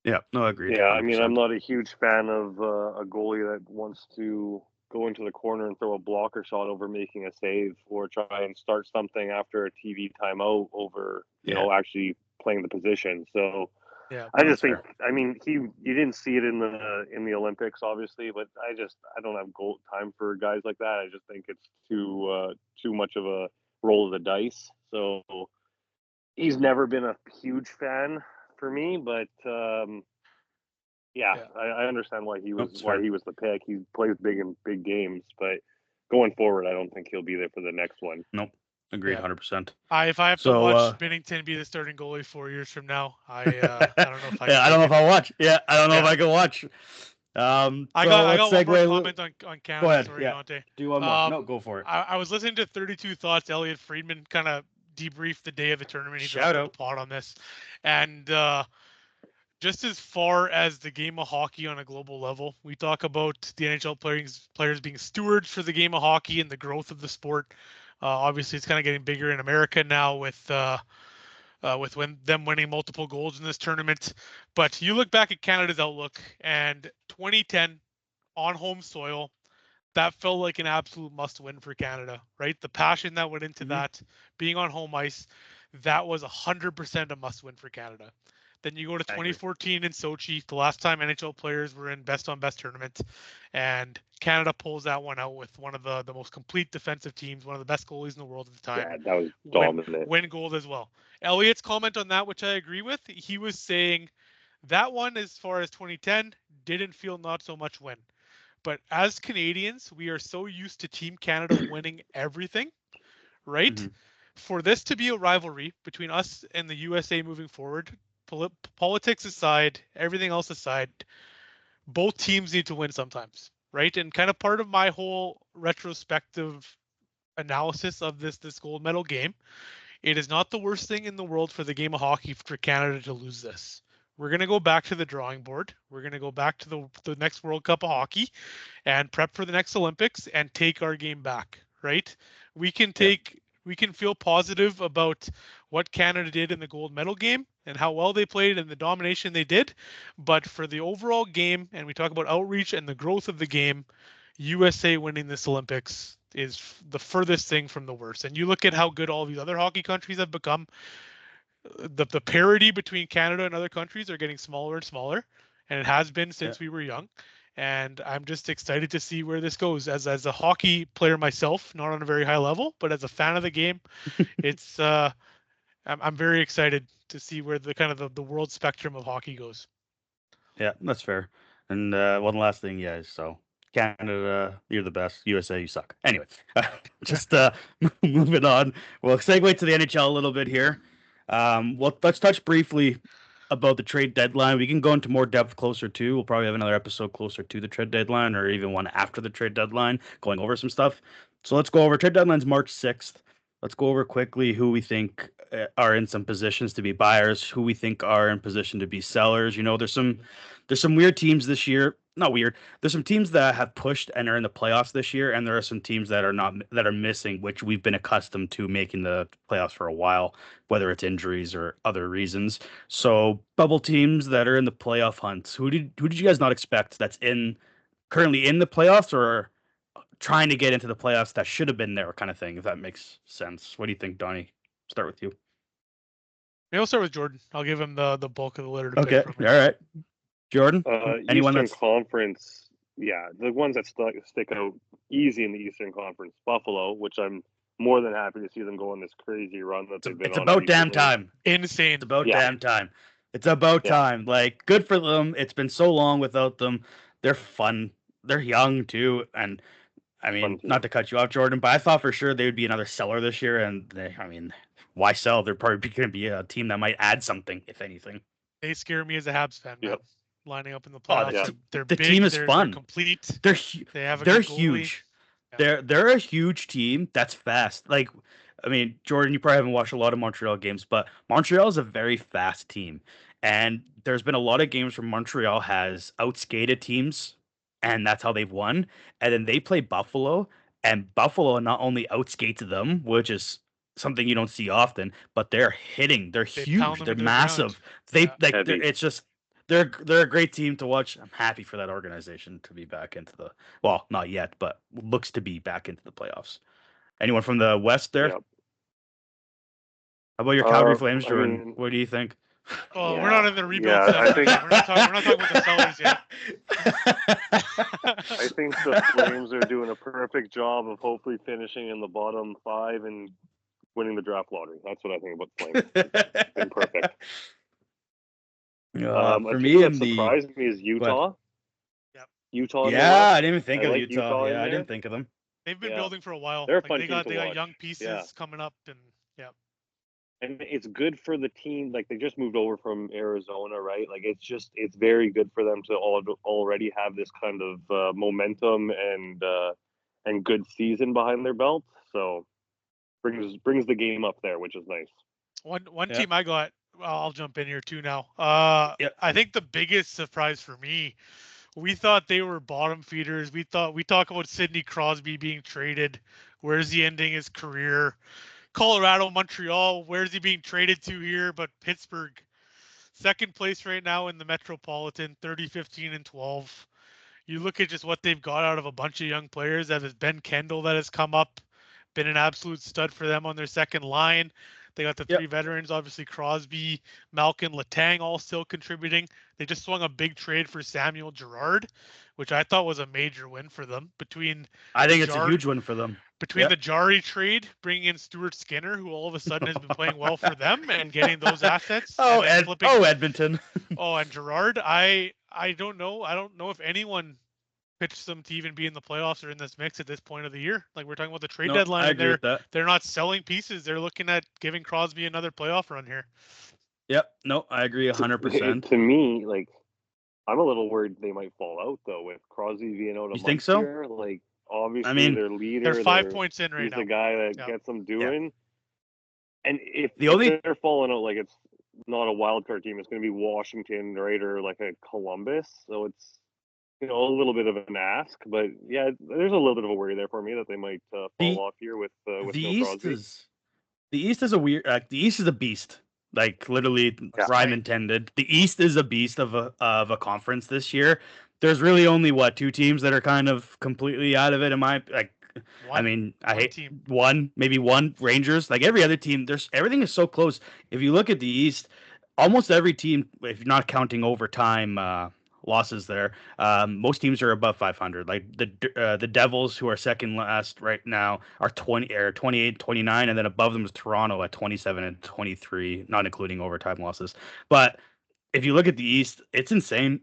Yeah, no, agreed. Yeah, I mean, I'm 100%. not a huge fan of a goalie that wants to go into the corner and throw a blocker shot over making a save, or try and start something after a TV timeout over, actually playing the position. So Yeah, I just that's think, fair. I mean, you didn't see it in the Olympics, obviously, but I don't have time for guys like that. I just think it's too much of a roll of the dice. So he's never been a huge fan for me, but yeah, I understand why he was That's fair. the pick. He plays big in big games, but going forward, I don't think he'll be there for the next one. Nope. Agreed, 100%. If I have to watch Binnington be the starting goalie 4 years from now, I don't know if I can. I don't know if I'll watch. Yeah, I don't know if I can watch. I got one more comment on Canada. Go ahead. Sorry, Yeah. Dante. Do one more. No, go for it. I was listening to 32 Thoughts. Elliot Friedman kind of debriefed the day of the tournament. He dropped a pod on this, and just as far as the game of hockey on a global level, we talk about the NHL players being stewards for the game of hockey and the growth of the sport. Obviously, it's kind of getting bigger in America now with them winning multiple golds in this tournament. But you look back at Canada's outlook, and 2010 on home soil, that felt like an absolute must-win for Canada, right? The passion that went into that, being on home ice, that was 100% a must-win for Canada. Then you go to 2014 in Sochi, the last time NHL players were in best-on-best tournament, and Canada pulls that one out with one of the most complete defensive teams, one of the best goalies in the world at the time. Yeah, that was dominant. Win gold as well. Elliot's comment on that, which I agree with, he was saying that one, as far as 2010, didn't feel not so much win. But as Canadians, we are so used to Team Canada winning everything, right? Mm-hmm. For this to be a rivalry between us and the USA moving forward, politics aside, everything else aside, both teams need to win sometimes, right? And kind of part of my whole retrospective analysis of this gold medal game, it is not the worst thing in the world for the game of hockey for Canada to lose this. We're going to go back to the drawing board. We're going to go back to the next World Cup of hockey and prep for the next Olympics and take our game back, right? We can feel positive about what Canada did in the gold medal game and how well they played and the domination they did. But for the overall game, and we talk about outreach and the growth of the game, USA winning this Olympics is the furthest thing from the worst. And you look at how good all these other hockey countries have become. The parity between Canada and other countries are getting smaller and smaller, and it has been since we were young. And I'm just excited to see where this goes. As a hockey player myself, not on a very high level, but as a fan of the game, it's I'm very excited to see where the kind of the world spectrum of hockey goes. Yeah, that's fair. And one last thing, guys. So Canada, you're the best. USA, you suck. Anyway, just moving on. We'll segue to the NHL a little bit here. Well, let's touch briefly about the trade deadline. We can go into more depth closer to. We'll probably have another episode closer to the trade deadline, or even one after the trade deadline, going over some stuff. So let's go over trade deadline's March 6th. Let's go over quickly who we think are in some positions to be buyers, who we think are in position to be sellers. You know, there's some weird teams this year. Not weird. There's some teams that have pushed and are in the playoffs this year, and there are some teams that are missing, which we've been accustomed to making the playoffs for a while, whether it's injuries or other reasons. So bubble teams that are in the playoff hunts. Who did you guys not expect that's currently in the playoffs or trying to get into the playoffs that should have been there, kind of thing, if that makes sense? What do you think, Donny? Start with you. Maybe I'll start with Jordan. I'll give him the bulk of the litter to pick from. Okay, all right. Jordan? Eastern Conference yeah, the ones that stick out easy in the Eastern Conference, Buffalo, which I'm more than happy to see them go on this crazy run that they've been It's on about damn recently. time. Insane. It's about damn time. It's about time. Like, good for them. It's been so long without them. They're fun. They're young too, and I mean, not to cut you off, Jordan, but I thought for sure they would be another seller this year, and I mean, why sell? They're probably going to be a team that might add something, if anything. They scare me as a Habs fan, man. Yep. Lining up in the playoffs. They're the big, team is they're fun. Complete. They have a they're good goalie. Huge. Yeah. They're a huge team that's fast. Like, I mean, Jordan, you probably haven't watched a lot of Montreal games, but Montreal is a very fast team, and there's been a lot of games where Montreal has outskated teams, and that's how they've won. And then they play Buffalo, and Buffalo not only outskates them, which is something you don't see often, but they're hitting. They're huge. They're massive. It's just they're a great team to watch. I'm happy for that organization to be back into the not yet, but looks to be back into the playoffs. Anyone from the West there? Yep. How about your Calgary Flames, Jordan? I mean, what do you think? Oh, we're not in the rebuild section. We're not talking about the sellers yet. I think the Flames are doing a perfect job of hopefully finishing in the bottom 5 and winning the draft lottery. That's what I think about the Flames. It's been perfect. For me, what surprised me is Utah. Yep. Utah. Yeah, I didn't even think of Utah. Yeah, I didn't think of them. They've been building for a while. They're fun they got young pieces coming up, and and it's good for the team. Like, they just moved over from Arizona, right? Like, it's very good for them to already have this kind of momentum and good season behind their belt. So brings the game up there, which is nice. One team I got. I'll jump in here too now. I think the biggest surprise for me, we thought they were bottom feeders. We talk about Sidney Crosby being traded. Where's he ending his career? Colorado, Montreal, where's he being traded to here? But Pittsburgh, second place right now in the Metropolitan, 30, 15, and 12. You look at just what they've got out of a bunch of young players. That is Ben Kendall that has come up, been an absolute stud for them on their second line. They got the 3 veterans, obviously Crosby, Malkin, Letang, all still contributing. They just swung a big trade for Samuel Girard, which I thought was a major win for them. I think it's a huge win for them. Between the Jari trade, bringing in Stuart Skinner, who all of a sudden has been playing well for them, and getting those assets. Edmonton. And Girard, I don't know. I don't know if anyone pitched them to even be in the playoffs or in this mix at this point of the year. Like, we're talking about the trade deadline. I agree with that. They're not selling pieces. They're looking at giving Crosby another playoff run here. Yep. No, I agree 100%. To me, like, I'm a little worried they might fall out though with Crosby being out. You think so? Year. Like, obviously, their leader. They're 5 points in right now. He's the guy that gets them doing. Yeah. And if they're falling out, like, it's not a wild card team. It's going to be Washington, right, or like a Columbus. So it's, a little bit of an ask, but yeah, there's a little bit of a worry there for me that they might fall off here with no Crosby. The East is the East is a beast. Like, literally, rhyme intended. The East is a beast of a conference this year. There's really only 2 teams that are kind of completely out of it. Maybe one Rangers. Like, every other team, everything is so close. If you look at the East, almost every team, if you're not counting overtime losses there, most teams are above 500. Like, the Devils, who are second last right now, are 28, 29, and then above them is Toronto at 27 and 23, not including overtime losses. But if you look at the East, it's insane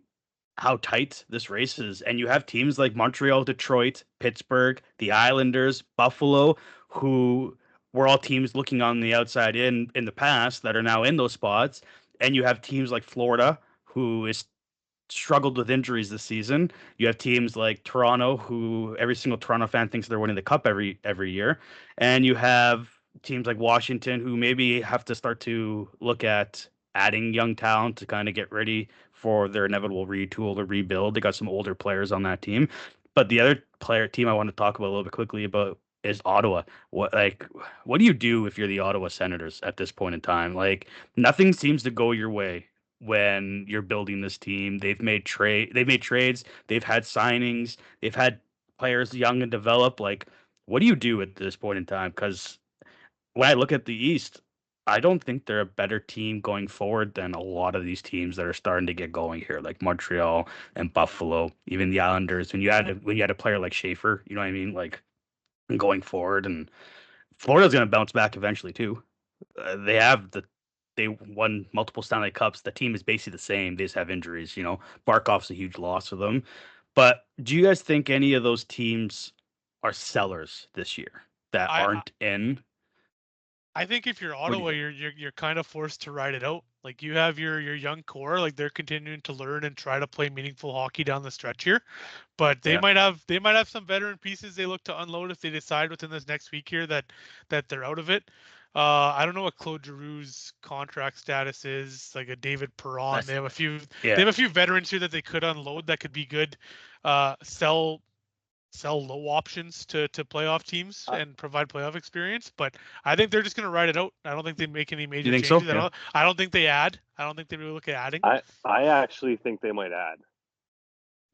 how tight this race is. And you have teams like Montreal, Detroit, Pittsburgh, the Islanders, Buffalo, who were all teams looking on the outside in the past that are now in those spots. And you have teams like Florida, who is struggled with injuries this season. You have teams like Toronto, who every single Toronto fan thinks they're winning the cup every year. And you have teams like Washington, who maybe have to start to look at adding young talent to kind of get ready for their inevitable retool or rebuild. They got some older players on that team. But the other team I want to talk about a little bit quickly about is Ottawa. What do you do if you're the Ottawa Senators at this point in time? Like, nothing seems to go your way when you're building this team. They've made trades, they've had signings, they've had players young and develop. Like, what do you do at this point in time? Because when I look at the East, I don't think they're a better team going forward than a lot of these teams that are starting to get going here, like Montreal and Buffalo, even the Islanders. When you had a player like Schaefer, you know what I mean, like going forward, and Florida's going to bounce back eventually too. They won multiple Stanley Cups. The team is basically the same. They just have injuries. Barkov's a huge loss for them. But do you guys think any of those teams are sellers this year that aren't in? I think if you're Ottawa, you're kind of forced to ride it out. Like you have your young core, like they're continuing to learn and try to play meaningful hockey down the stretch here. But they might have some veteran pieces they look to unload if they decide within this next week here that they're out of it. I don't know what Claude Giroux's contract status is, like a David Perron. They have a few veterans here that they could unload that could be good. Sell low options to playoff teams and provide playoff experience, but I think they're just going to ride it out. I don't think they make any major changes. So? Yeah. I don't think they add. I don't think they really look at adding. I actually think they might add.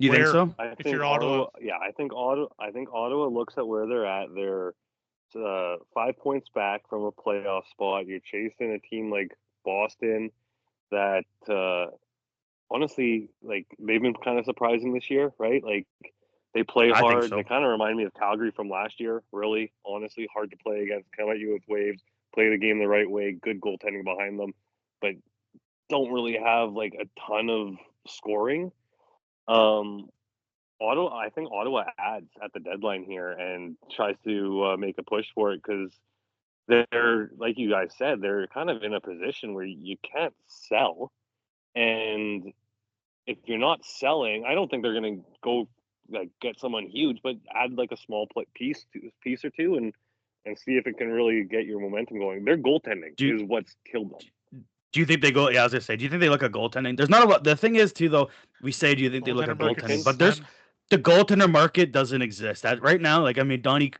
You think so? If you're Ottawa, I think Ottawa looks at where they're at. They're 5 points back from a playoff spot. You're chasing a team like Boston that honestly, like they've been kind of surprising this year, right? Like they play hard. So. They kind of remind me of Calgary from last year, really, honestly. Hard to play against, come at you with waves, play the game the right way, good goaltending behind them, but don't really have like a ton of scoring. I think Ottawa adds at the deadline here and tries to make a push for it because they're, like you guys said, they're kind of in a position where you can't sell. And if you're not selling, I don't think they're going to go like get someone huge, but add like a small piece or two and see if it can really get your momentum going. Their goaltending is what's killed them. Do you think they go? Yeah, I was gonna say. Do you think they look at goaltending? There's not a lot. The thing is, too, though. We say, do you think they look at goaltending? But the goaltender market doesn't exist. Right now, like I mean, Donny,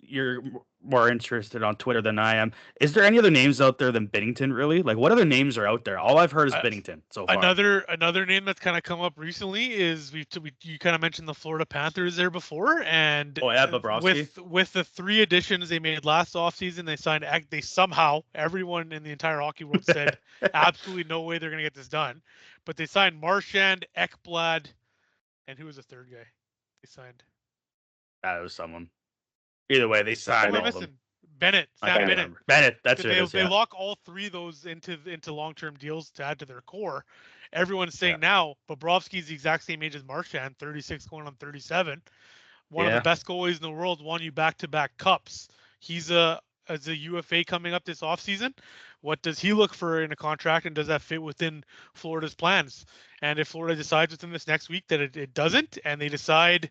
you're more interested on Twitter than I am. Is there any other names out there than Binnington? Really? Like, what other names are out there? All I've heard is Binnington so far. Another name that's kind of come up recently is you kind of mentioned the Florida Panthers there before, and Bobrovsky. with the 3 additions they made last offseason, they somehow, everyone in the entire hockey world said absolutely no way they're gonna get this done, but they signed Marchand, Ekblad, and who was the third guy they signed? That was someone. Either way, they signed all of them. Bennett. Bennett. That's it. They lock all 3 of those into long-term deals to add to their core. Everyone's saying now Bobrovsky's the exact same age as Marchand, 36 going on 37. One of the best goalies in the world, won you back-to-back cups. He's as a UFA coming up this offseason. What does he look for in a contract, and does that fit within Florida's plans? And if Florida decides within this next week that it doesn't, and they decide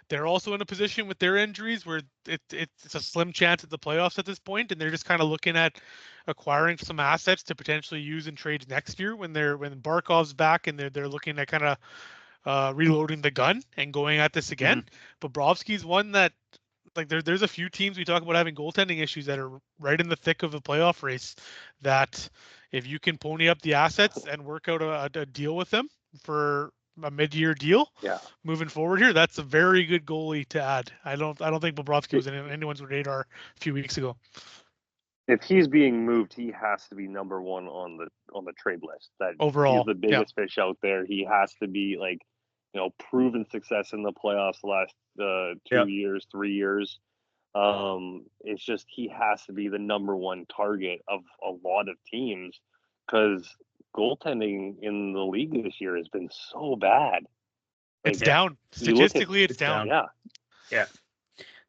they're also in a position with their injuries where it's a slim chance at the playoffs at this point, and they're just kind of looking at acquiring some assets to potentially use in trades next year when Barkov's back and they're looking at kind of reloading the gun and going at this again. Bobrovsky's one that, like, there's a few teams we talk about having goaltending issues that are right in the thick of the playoff race, that if you can pony up the assets and work out a deal with them for a mid-year deal moving forward here, that's a very good goalie to add. I don't think Bobrovsky was in anyone's radar a few weeks ago. If he's being moved, he has to be number 1 on the trade list. That overall, he's the biggest fish out there. He has to be, like, proven success in the playoffs the last 2 years, 3 years. It's just he has to be the number 1 target of a lot of teams because goaltending in the league this year has been so bad. It's down. Statistically, it's down. Yeah.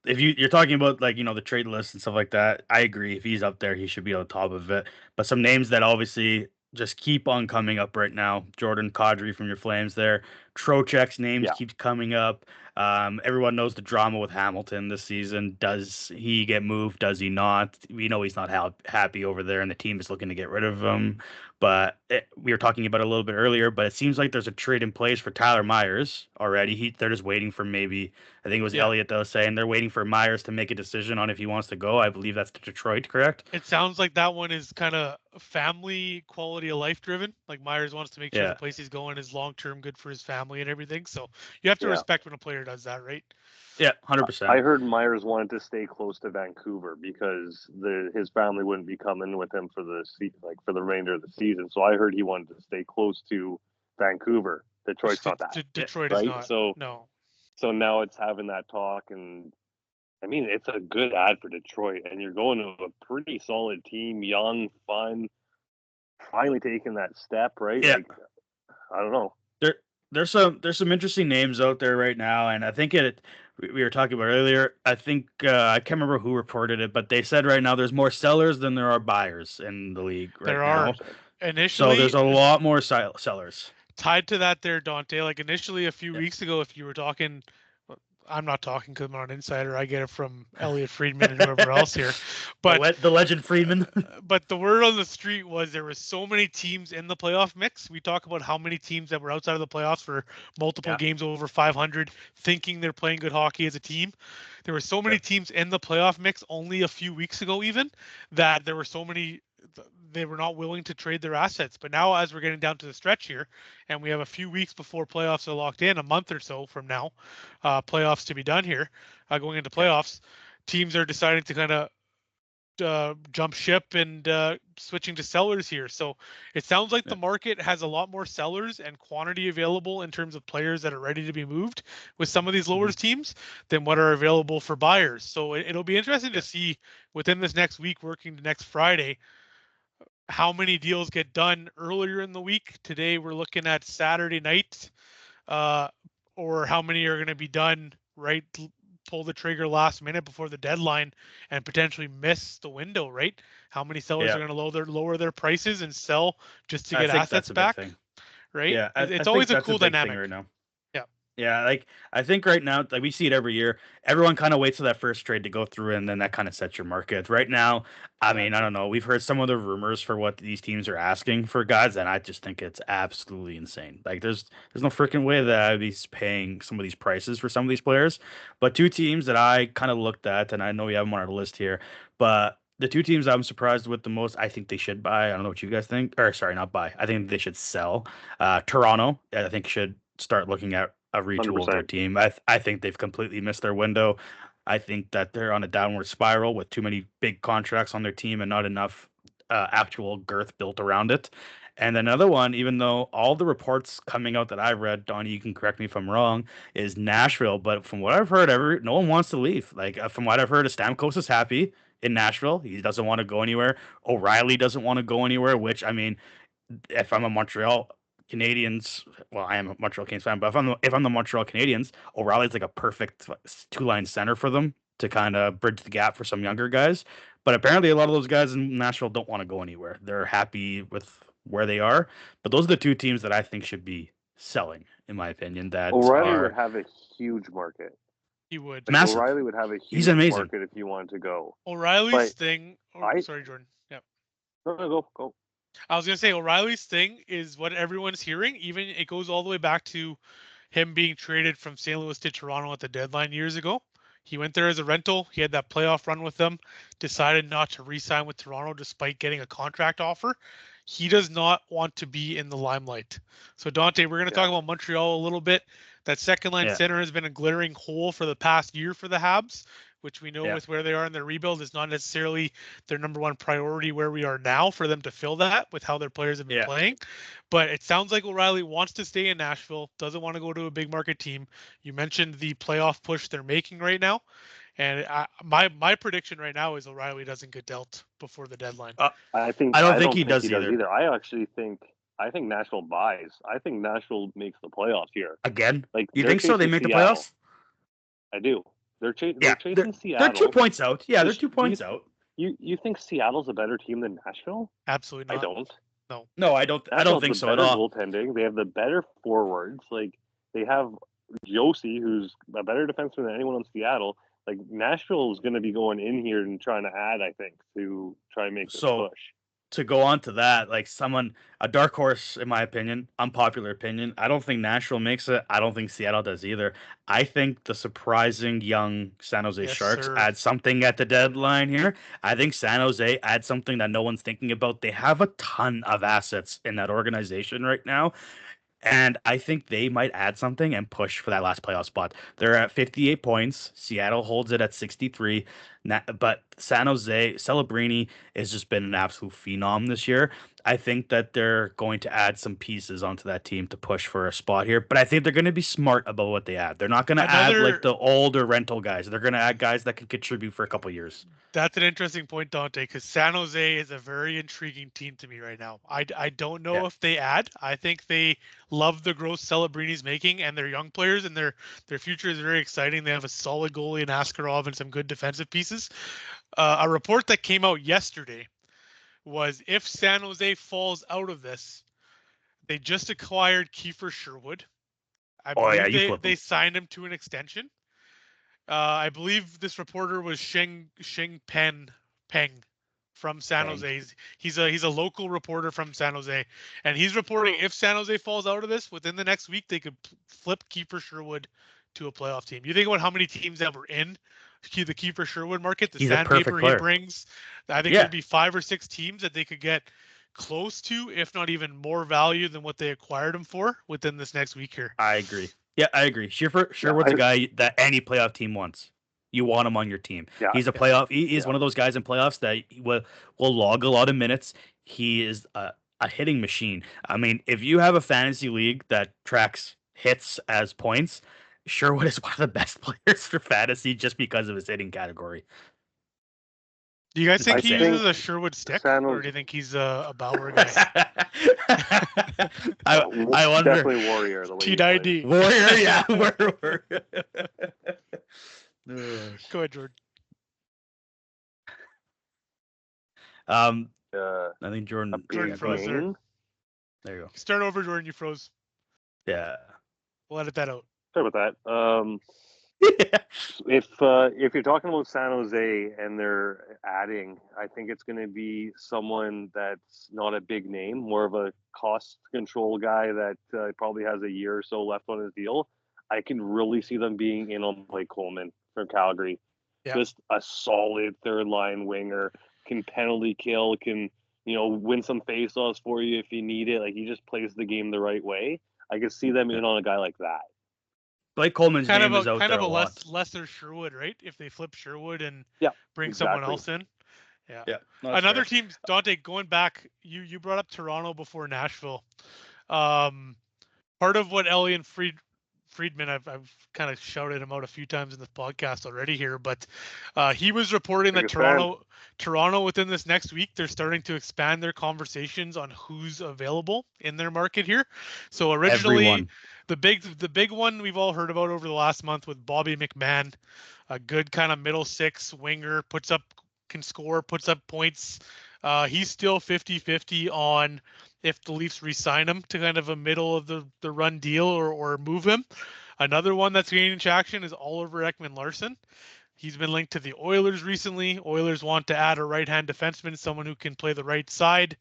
If you're talking about, like, the trade list and stuff like that, I agree. If he's up there, he should be on top of it. But some names that obviously just keep on coming up right now. Jordan Kadri from your Flames there. Trocheck's names keeps coming up. Everyone knows the drama with Hamilton this season. Does he get moved? Does he not? We know he's not happy over there, and the team is looking to get rid of him. But we were talking about it a little bit earlier, but it seems like there's a trade in place for Tyler Myers already. They're just waiting for maybe, I think it was Elliot that was saying, they're waiting for Myers to make a decision on if he wants to go. I believe that's to Detroit, correct? It sounds like that one is kind of family quality of life driven. Like Myers wants to make sure the place he's going is long-term good for his family. family and everything. So you have to respect when a player does that, right? Yeah, 100%. I heard Myers wanted to stay close to Vancouver because his family wouldn't be coming with him for the for the remainder of the season. So I heard he wanted to stay close to Vancouver. Detroit's not that. Detroit right? is not. So no. So now it's having that talk, and I mean it's a good ad for Detroit, and you're going to a pretty solid team, young, fun, finally taking that step, right? Yeah. Like, I don't know. There's some interesting names out there right now, and I think we were talking about earlier. I think I can't remember who reported it, but they said right now there's more sellers than there are buyers in the league right now. Initially, so there's a lot more sellers. Tied to that there, Dante, like initially a few weeks ago, if you were talking, I'm not talking because I'm not an insider. I get it from Elliot Friedman and whoever else here. But the legend Friedman. But the word on the street was there were so many teams in the playoff mix. We talk about how many teams that were outside of the playoffs for multiple games over 500, thinking they're playing good hockey as a team. There were so many teams in the playoff mix only a few weeks ago, even that there were so many. They were not willing to trade their assets. But now, as we're getting down to the stretch here, and we have a few weeks before playoffs are locked in, a month or so from now, playoffs to be done here, going into playoffs, teams are deciding to kind of jump ship and switching to sellers here. So it sounds like the market has a lot more sellers and quantity available in terms of players that are ready to be moved with some of these lower teams than what are available for buyers. So it'll be interesting to see within this next week, working to next Friday, how many deals get done earlier in the week. Today we're looking at Saturday night, or how many are going to be done right, pull the trigger last minute before the deadline and potentially miss the window, right? How many sellers are going to lower their prices and sell just to get assets back, right? Yeah, it's always a cool dynamic right now. Yeah. Yeah, like I think right now, like we see it every year. Everyone kind of waits for that first trade to go through, and then that kind of sets your market. Right now, I mean, I don't know. We've heard some of the rumors for what these teams are asking for guys, and I just think it's absolutely insane. Like, there's no freaking way that I'd be paying some of these prices for some of these players. But two teams that I kind of looked at, and I know we have them on our list here, but the two teams I'm surprised with the most, I think they should buy. I don't know what you guys think, or sorry, not buy. I think they should sell. Toronto, I think should start looking at a retool of their team. I think they've completely missed their window. I think that they're on a downward spiral with too many big contracts on their team and not enough actual girth built around it. And another one, even though all the reports coming out that I've read, Donny, you can correct me if I'm wrong, is Nashville. But from what I've heard, no one wants to leave. Like from what I've heard, Stamkos is happy in Nashville. He doesn't want to go anywhere. O'Reilly doesn't want to go anywhere. Which I mean, if I'm a Montreal Canadiens, well, I am a Montreal Canadiens fan, but if I'm the Montreal Canadiens, O'Reilly's like a perfect two-line center for them to kind of bridge the gap for some younger guys. But apparently, a lot of those guys in Nashville don't want to go anywhere. They're happy with where they are. But those are the two teams that I think should be selling, in my opinion. That O'Reilly would have a huge market. He would. Like, massive. O'Reilly would have a huge market if you wanted to go. O'Reilly's thing. Sorry, Jordan. Yeah. No, go. I was gonna say O'Reilly's thing is what everyone's hearing. Even it goes all the way back to him being traded from St. Louis to Toronto at the deadline years ago. He went there as a rental. He had that playoff run with them. Decided not to re-sign with Toronto despite getting a contract offer. He does not want to be in the limelight. So Dante, we're going to talk about Montreal a little bit. That second line center has been a glittering hole for the past year for the Habs, which we know with where they are in their rebuild is not necessarily their number one priority where we are now for them to fill that with how their players have been playing. But it sounds like O'Reilly wants to stay in Nashville, doesn't want to go to a big market team. You mentioned the playoff push they're making right now. And my prediction right now is O'Reilly doesn't get dealt before the deadline. I don't think he does either. I actually think Nashville buys. I think Nashville makes the playoffs here. Again? Like you think so? They make the playoffs? I do. They're chasing Seattle. They're 2 points out. Yeah, they're 2 points out. You think Seattle's a better team than Nashville? Absolutely not. I don't. No, I don't think so at all. Goaltending. They have the better forwards. Like they have Josi, who's a better defenseman than anyone in Seattle. Like Nashville is going to be going in here and trying to add, I think, to try and make this push. To go on to that, like a dark horse, in my opinion, unpopular opinion. I don't think Nashville makes it. I don't think Seattle does either. I think the surprising young San Jose Sharks add something at the deadline here. I think San Jose adds something that no one's thinking about. They have a ton of assets in that organization right now. And I think they might add something and push for that last playoff spot. They're at 58 points. Seattle holds it at 63. But San Jose, Celebrini has just been an absolute phenom this year. I think that they're going to add some pieces onto that team to push for a spot here. But I think they're going to be smart about what they add. They're not going to add like the older rental guys. They're going to add guys that can contribute for a couple years. That's an interesting point, Dante, because San Jose is a very intriguing team to me right now. I don't know if they add. I think they love the growth Celebrini's making, and their young players, and their future is very exciting. They have a solid goalie in Askarov and some good defensive pieces. A report that came out yesterday was if San Jose falls out of this, they just acquired Kiefer Sherwood. I believe they signed him to an extension. I believe this reporter was Peng from San Jose. He's a local reporter from San Jose, and he's reporting if San Jose falls out of this within the next week, they could flip Kiefer Sherwood to a playoff team. You think about how many teams that were in the Kiefer Sherwood market, the sandpaper he brings. I think there'd be 5 or 6 teams that they could get close to, if not even more value than what they acquired him for within this next week here. I agree. Yeah, I agree. Sherwood's a guy that any playoff team wants. You want him on your team. Yeah, he's a playoff. He is one of those guys in playoffs that will log a lot of minutes. He is a hitting machine. I mean, if you have a fantasy league that tracks hits as points, Sherwood is one of the best players for fantasy just because of his hitting category. Do you guys think he uses a Sherwood stick, or do you think he's a Bauer guy? I wonder. Definitely Warrior. TID. Warrior, yeah. Warrior. Go ahead, Jordan. I think Jordan froze there. There you go. Start over, Jordan. You froze. Yeah. We'll edit that out. Sorry about that. If you're talking about San Jose and they're adding, I think it's going to be someone that's not a big name, more of a cost control guy that probably has a year or so left on his deal. I can really see them being in on Blake Coleman from Calgary. Yeah. Just a solid third line winger, can penalty kill, can win some faceoffs for you if you need it. Like, he just plays the game the right way. I can see them in on a guy like that. Blake Coleman's name is out there a lot. Lesser Sherwood, right? If they flip Sherwood and bring someone else in. Yeah. Another team, Dante, going back, you brought up Toronto before Nashville. Part of what Elliot Friedman, I've kind of shouted him out a few times in this podcast already here, but he was reporting that Toronto within this next week, they're starting to expand their conversations on who's available in their market here. So originally, the big one we've all heard about over the last month with Bobby McMahon, a good kind of middle six winger, can score, puts up points. He's still 50-50 on if the Leafs re-sign him to kind of a middle of the run deal or move him. Another one that's gaining traction is Oliver Ekman-Larsson. He's been linked to the Oilers recently. Oilers want to add a right-hand defenseman, someone who can play the right side.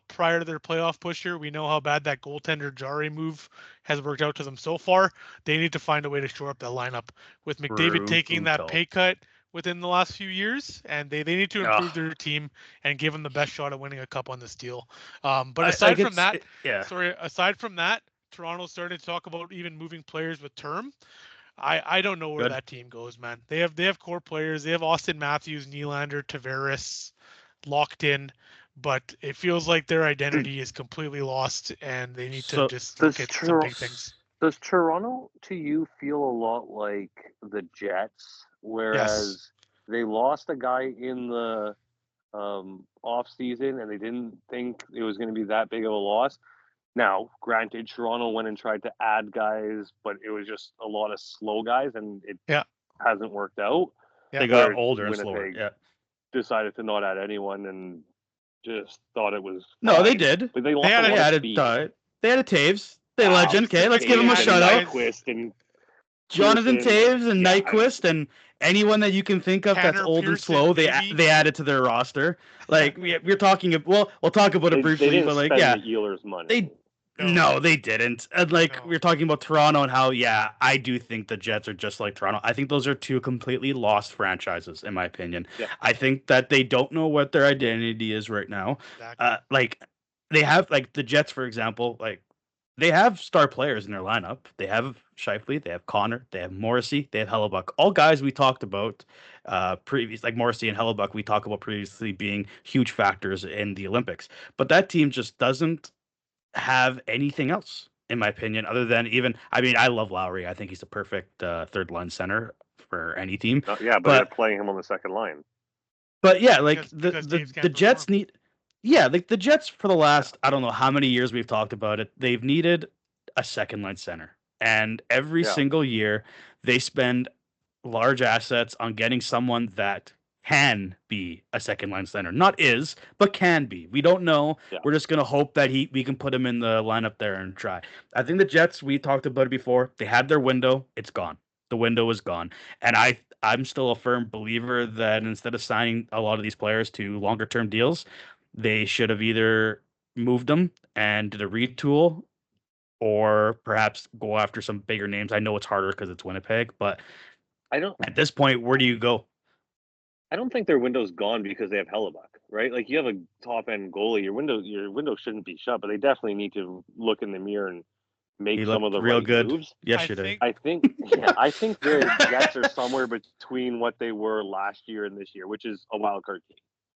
Prior to their playoff push here, we know how bad that goaltender Jari move has worked out to them so far. They need to find a way to shore up that lineup. With McDavid taking that pay cut within the last few years, and they need to improve their team and give them the best shot at winning a cup on this deal. But aside from that, Toronto's starting to talk about even moving players with term. I don't know where that team goes, man. They have core players. They have Austin Matthews, Nylander, Tavares locked in, but it feels like their identity is completely lost, and they need to just look at some big things. Does Toronto, to you, feel a lot like the Jets, whereas they lost a guy in the off season and they didn't think it was going to be that big of a loss? Now, granted, Toronto went and tried to add guys, but it was just a lot of slow guys, and it hasn't worked out. Yeah. They got older and slower. Yeah. Decided to not add anyone and just thought it was fine. No, they did. But they added they had a Taves. They legend. Okay, let's give him a shout out. Jonathan Taves and Nyquist and anyone that you can think of that's old and slow, they added to their roster. Like we're talking. Well, we'll talk about it briefly, but like Ehlers' money. No, they didn't. And we're talking about Toronto and how I do think the Jets are just like Toronto. I think those are two completely lost franchises, in my opinion. Yeah. I think that they don't know what their identity is right now. Exactly. They have the Jets, for example, they have star players in their lineup. They have Scheifele, they have Connor, they have Morrissey, they have Hellebuck. All guys we talked about previous, like Morrissey and Hellebuck, we talked about previously being huge factors in the Olympics. But that team just doesn't have anything else, in my opinion, other than even. I mean, I love Lowry. I think he's the perfect third line center for any team. Yeah, but they're playing him on the second line. But yeah, like because the Jets need. Yeah, like the Jets for the last I don't know how many years we've talked about it. They've needed a second line center, and every single year they spend large assets on getting someone that can be a second line center. Not is, but can be. We don't know. Yeah. We're just gonna hope that we can put him in the lineup there and try. I think the Jets, we talked about it before, they had their window, it's gone. The window is gone. And I'm still a firm believer that instead of signing a lot of these players to longer term deals, they should have either moved them and did a retool or perhaps go after some bigger names. I know it's harder because it's Winnipeg, but at this point, where do you go? I don't think their window's gone because they have Hellebuck, right? Like you have a top end goalie, your window shouldn't be shut, but they definitely need to look in the mirror and make some of the real good moves. Yesterday. I think their Jets are somewhere between what they were last year and this year, which is a wild card team.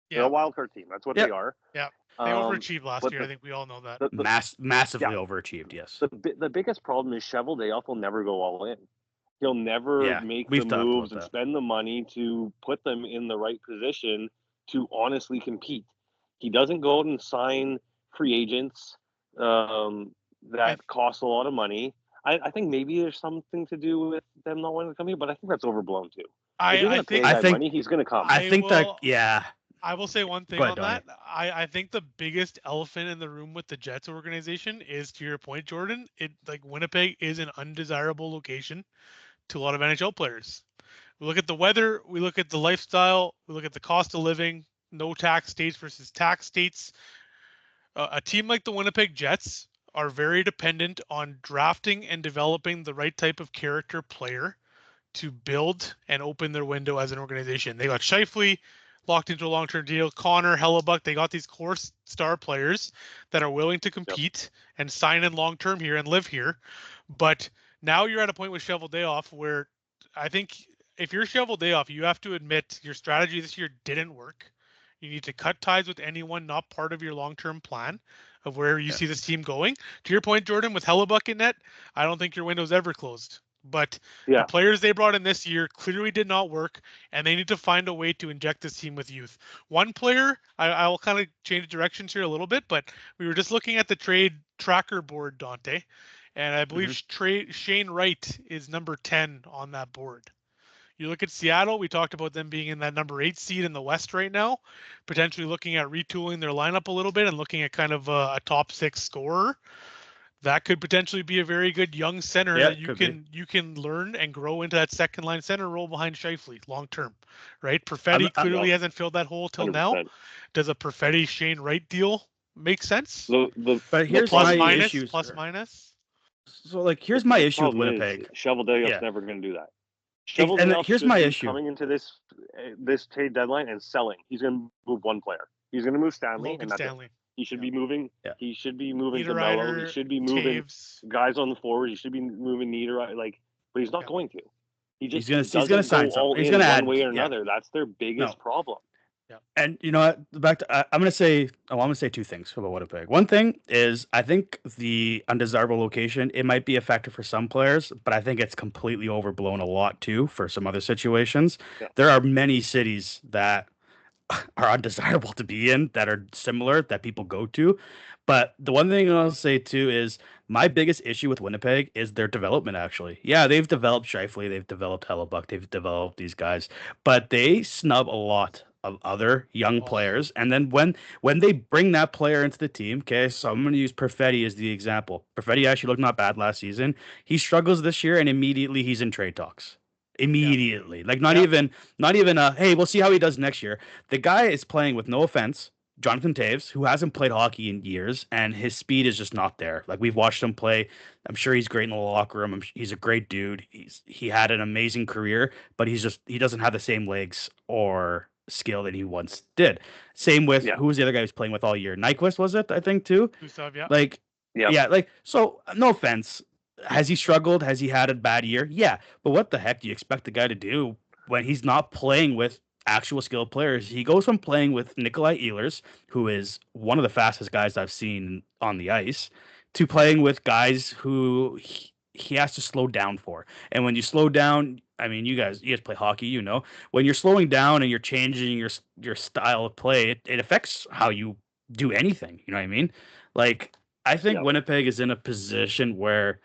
Yeah. They're a wild card team. That's what they are. Yeah. They overachieved last year. I think we all know that. Massively overachieved, yes. The biggest problem is Cheveldayoff will never go all in. He'll never make the moves and spend the money to put them in the right position to honestly compete. He doesn't go out and sign free agents that cost a lot of money. I think maybe there's something to do with them not wanting to come here, but I think that's overblown too. I think money, he's going to come. I will say one thing on that. I think the biggest elephant in the room with the Jets organization is, to your point, Jordan, Winnipeg is an undesirable location to a lot of NHL players. We look at the weather, we look at the lifestyle, we look at the cost of living, no tax states versus tax states. A team like the Winnipeg Jets are very dependent on drafting and developing the right type of character player to build and open their window as an organization. They got Scheifele locked into a long-term deal, Connor, Hellebuck. They got these core star players that are willing to compete and sign in long-term here and live here. But now you're at a point with Cheveldayoff where I think if you're Cheveldayoff, you have to admit your strategy this year didn't work. You need to cut ties with anyone not part of your long-term plan of where you see this team going. To your point, Jordan, with Hellebuck in net, I don't think your window's ever closed. But the players they brought in this year clearly did not work, and they need to find a way to inject this team with youth. One player, I will kind of change directions here a little bit, but we were just looking at the trade tracker board, Dante, and I believe Shane Wright is number 10 on that board. You look at Seattle, we talked about them being in that number 8 seed in the West right now, potentially looking at retooling their lineup a little bit and looking at kind of a top 6 scorer. That could potentially be a very good young center that you can learn and grow into that second line center role behind Scheifele long term, right? Perfetti clearly hasn't filled that hole till 100%. Now. Does a Perfetti Shane Wright deal make sense? But here's my issues. Plus minus. So here's my issue with Winnipeg. Cheveldayoff's never going to do that. And here's my issue coming into this trade deadline and selling. He's going to move one player. He's going to move Stanley, and that's it. He should be moving. Yeah. He should be moving DeMello. He should be moving guys on the forward. He should be moving Niederreiter. But he's not going to. He's going to sign someone. He's going to add one way or another. That's their biggest problem. Yeah. And you know what? Back to I'm going to say two things about Winnipeg. One thing is I think the undesirable location, it might be a factor for some players, but I think it's completely overblown a lot too for some other situations. Yeah. There are many cities that are undesirable to be in that are similar that people go to. But the one thing I'll say too is my biggest issue with Winnipeg is their development, actually. Yeah, they've developed Scheifele, they've developed Hellebuck, they've developed these guys, but they snub a lot of other young players. And then when they bring that player into the team, okay, so I'm going to use Perfetti as the example. Perfetti actually looked not bad last season. He struggles this year, and immediately he's in trade talks. Immediately. Not even hey, we'll see how he does next year. The guy is playing, with no offense, Jonathan Toews, who hasn't played hockey in years, and his speed is just not there. We've watched him play. I'm sure he's great in the locker room. He's a great dude. He had an amazing career, but he doesn't have the same legs or skill that he once did. Same with who was the other guy who was playing with all year? Nyquist, was it? I think too. Gustav, yeah. Yeah, like, so no offense. Has he struggled? Has he had a bad year? Yeah. But what the heck do you expect the guy to do when he's not playing with actual skilled players? He goes from playing with Nikolai Ehlers, who is one of the fastest guys I've seen on the ice, to playing with guys who he has to slow down for. And when you slow down, I mean, you guys play hockey, you know, when you're slowing down and you're changing your style of play, it affects how you do anything. You know what I mean? Like, I think Winnipeg is in a position where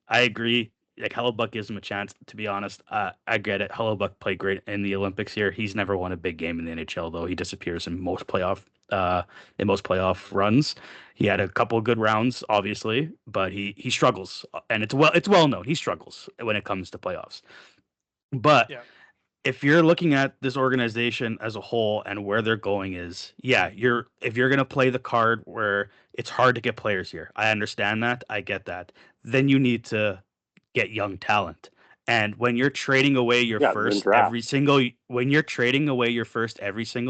I agree. Like, Hellebuck gives him a chance. To be honest, I get it. Hellebuck played great in the Olympics here. He's never won a big game in the NHL, though. He disappears in most playoff runs. He had a couple of good rounds, obviously, but he struggles, and it's well known he struggles when it comes to playoffs. But if you're looking at this organization as a whole and where they're going is, if you're going to play the card where it's hard to get players here, I understand that. I get that. Then you need to get young talent. And when you're trading away your first every single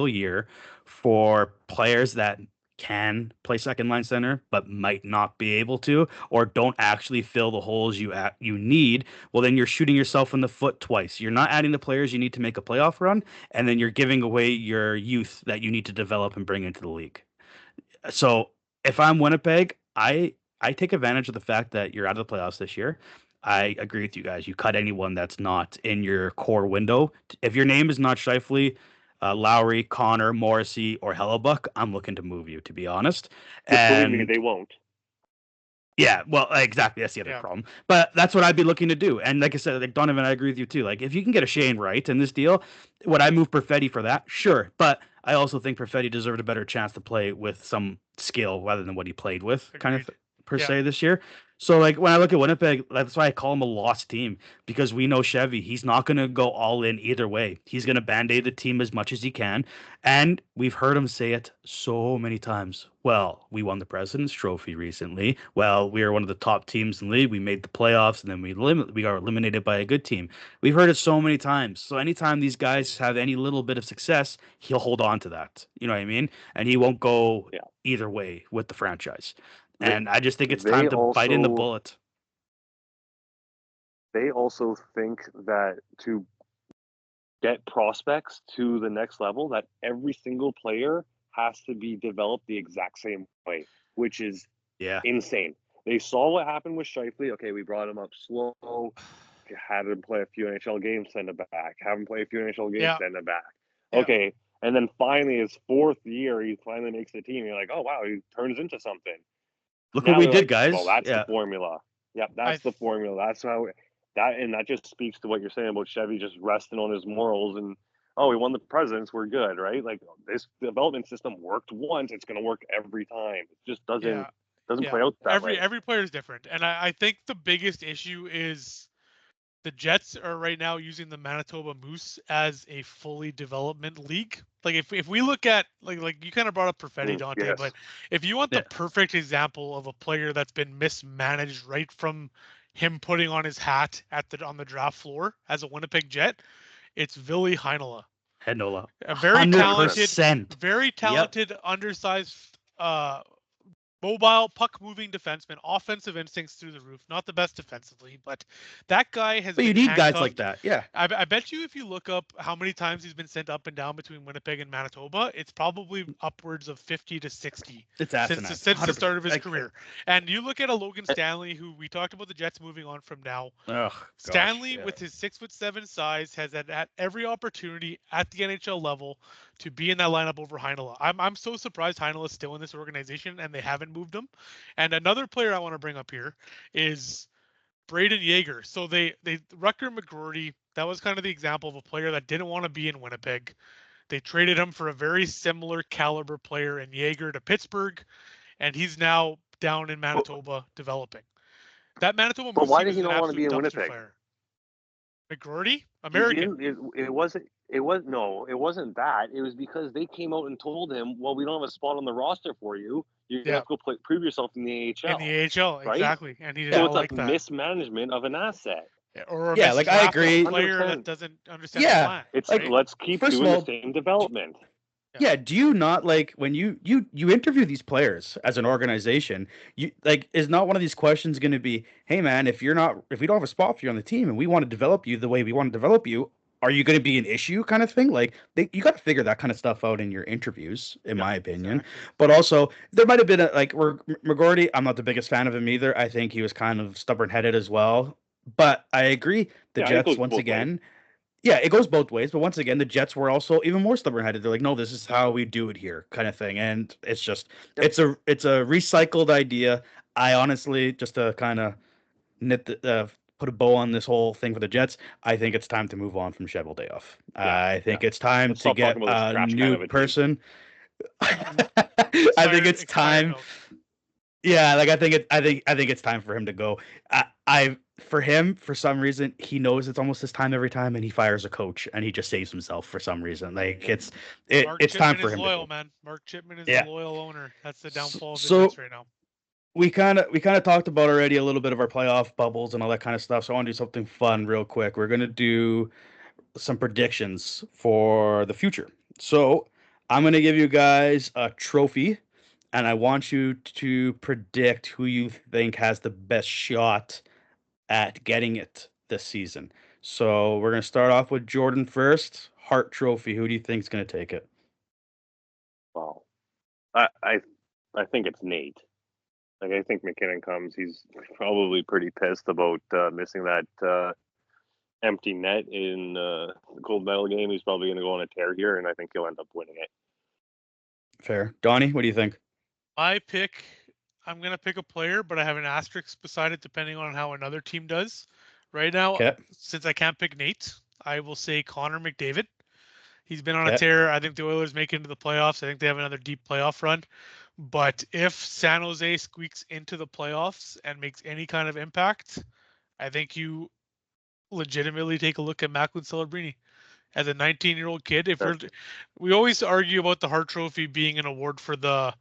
year for players that can play second line center but might not be able to, or don't actually fill the holes you need, well, then you're shooting yourself in the foot twice. You're not adding the players you need to make a playoff run, and then you're giving away your youth that you need to develop and bring into the league. So if I'm Winnipeg, I take advantage of the fact that you're out of the playoffs this year. I agree with you guys. You cut anyone that's not in your core window. If your name is not Scheifele, Lowry, Connor, Morrissey, or Hellebuck, I'm looking to move you, to be honest. Believe me, they won't. Yeah, well, exactly. That's the other problem. But that's what I'd be looking to do. And like I said, like Donovan, I agree with you too. Like, if you can get a Shane Wright in this deal, would I move Perfetti for that? Sure. But I also think Perfetti deserved a better chance to play with some skill rather than what he played with, kind of per se this year. So, like, when I look at Winnipeg, that's why I call him a lost team, because we know Chevy, he's not going to go all in either way. He's going to band-aid the team as much as he can. And we've heard him say it so many times. Well, we won the President's Trophy recently. Well, we are one of the top teams in the league. We made the playoffs, and then we got eliminated by a good team. We've heard it so many times. So anytime these guys have any little bit of success, he'll hold on to that. You know what I mean? And he won't go either way with the franchise. And I just think it's time to bite in the bullet. They also think that to get prospects to the next level, that every single player has to be developed the exact same way, which is insane. They saw what happened with Scheifele. Okay, we brought him up slow, had him play a few NHL games, send him back. Have him play a few NHL games, send him back. Okay, and then finally his fourth year, he finally makes the team. You're like, oh wow, he turns into something. Look what we did, guys. Well, that's the formula. Yeah, that's the formula. That's how that just speaks to what you're saying about Chevy just resting on his morals and we won the Presidents, we're good, right? Like, this development system worked once, it's going to work every time. It just doesn't play out that way. Every player is different, and I think the bigged issue is the Jets are right now using the Manitoba Moose as a fully development league. Like, if we look at like you kind of brought up Perfetti, Dante, but if you want the perfect example of a player that's been mismanaged right from him putting on his hat on the draft floor as a Winnipeg Jet, it's Ville Heinola. A very 100%. Very talented, undersized, mobile, puck-moving defenseman, offensive instincts through the roof. Not the best defensively, but that guy has. But you need guys like that, yeah. I bet you if you look up how many times he's been sent up and down between Winnipeg and Manitoba, it's probably upwards of 50 to 60 since the start of his career. And you look at a Logan Stanley, who we talked about the Jets moving on from now. Stanley, with his 6'7" size, has had every opportunity at the NHL level to be in that lineup over Heinola. I'm so surprised Heinola's still in this organization and they haven't moved him. And another player I want to bring up here is Braden Yeager. So they Rucker McGroarty, that was kind of the example of a player that didn't want to be in Winnipeg. They traded him for a very similar caliber player in Yeager to Pittsburgh, and he's now down in Manitoba developing. That Manitoba. But why did he not want to be in Winnipeg? Player. McGroarty, American. It wasn't that. It was because they came out and told him, well, we don't have a spot on the roster for you. You have to go prove yourself in the AHL. In the AHL, right? Exactly. And he didn't so it's like that. Mismanagement of an asset. Or like, I agree. A player that doesn't understand the plan. It's like, let's keep doing the same development. Yeah, do you not like when you interview these players as an organization, you like is not one of these questions going to be, "Hey man, if we don't have a spot for you on the team and we want to develop you the way we want to develop you, are you going to be an issue?" kind of thing? Like you got to figure that kind of stuff out in your interviews, in my opinion. Exactly. But also, there might have been McGordy. I'm not the biggest fan of him either. I think he was kind of stubborn-headed as well. But I agree, the it Jets goes once both ways. again. Yeah, it goes both ways, but once again, the Jets were also even more stubborn-headed. They're like, "No, this is how we do it here," kind of thing, and it's just it's a recycled idea. I honestly, just to kind of put a bow on this whole thing for the Jets, I think it's time to move on from Cheveldayoff. I think it's time Let's to stop get talking about this a trash can new of a team. person. I think it's time. Milk. Yeah, like I think it's time for him to go. For him, for some reason, he knows it's almost his time every time, and he fires a coach, and he just saves himself for some reason. Like it's Chipman time for is him loyal, to go. man. Mark Chipman is Yeah. the loyal owner. That's the downfall of the So Jets right now. we kind of talked about already a little bit of our playoff bubbles and all that kind of stuff. So I want to do something fun real quick. We're gonna do some predictions for the future. So I'm gonna give you guys a trophy, and I want you to predict who you think has the best shot at getting it this season. So we're gonna start off with Jordan first. Hart Trophy. Who do you think is gonna take it? Wow. I think it's Nate. Like I think McKinnon comes. He's probably pretty pissed about missing that empty net in the gold medal game. He's probably going to go on a tear here, and I think he'll end up winning it. Fair. Donny, what do you think? I'm going to pick a player, but I have an asterisk beside it depending on how another team does. Right now, since I can't pick Nate, I will say Connor McDavid. He's been on a tear. I think the Oilers make it into the playoffs. I think they have another deep playoff run. But if San Jose squeaks into the playoffs and makes any kind of impact, I think you legitimately take a look at Macklin Celebrini. As a 19-year-old kid, we always argue about the Hart Trophy being an award for the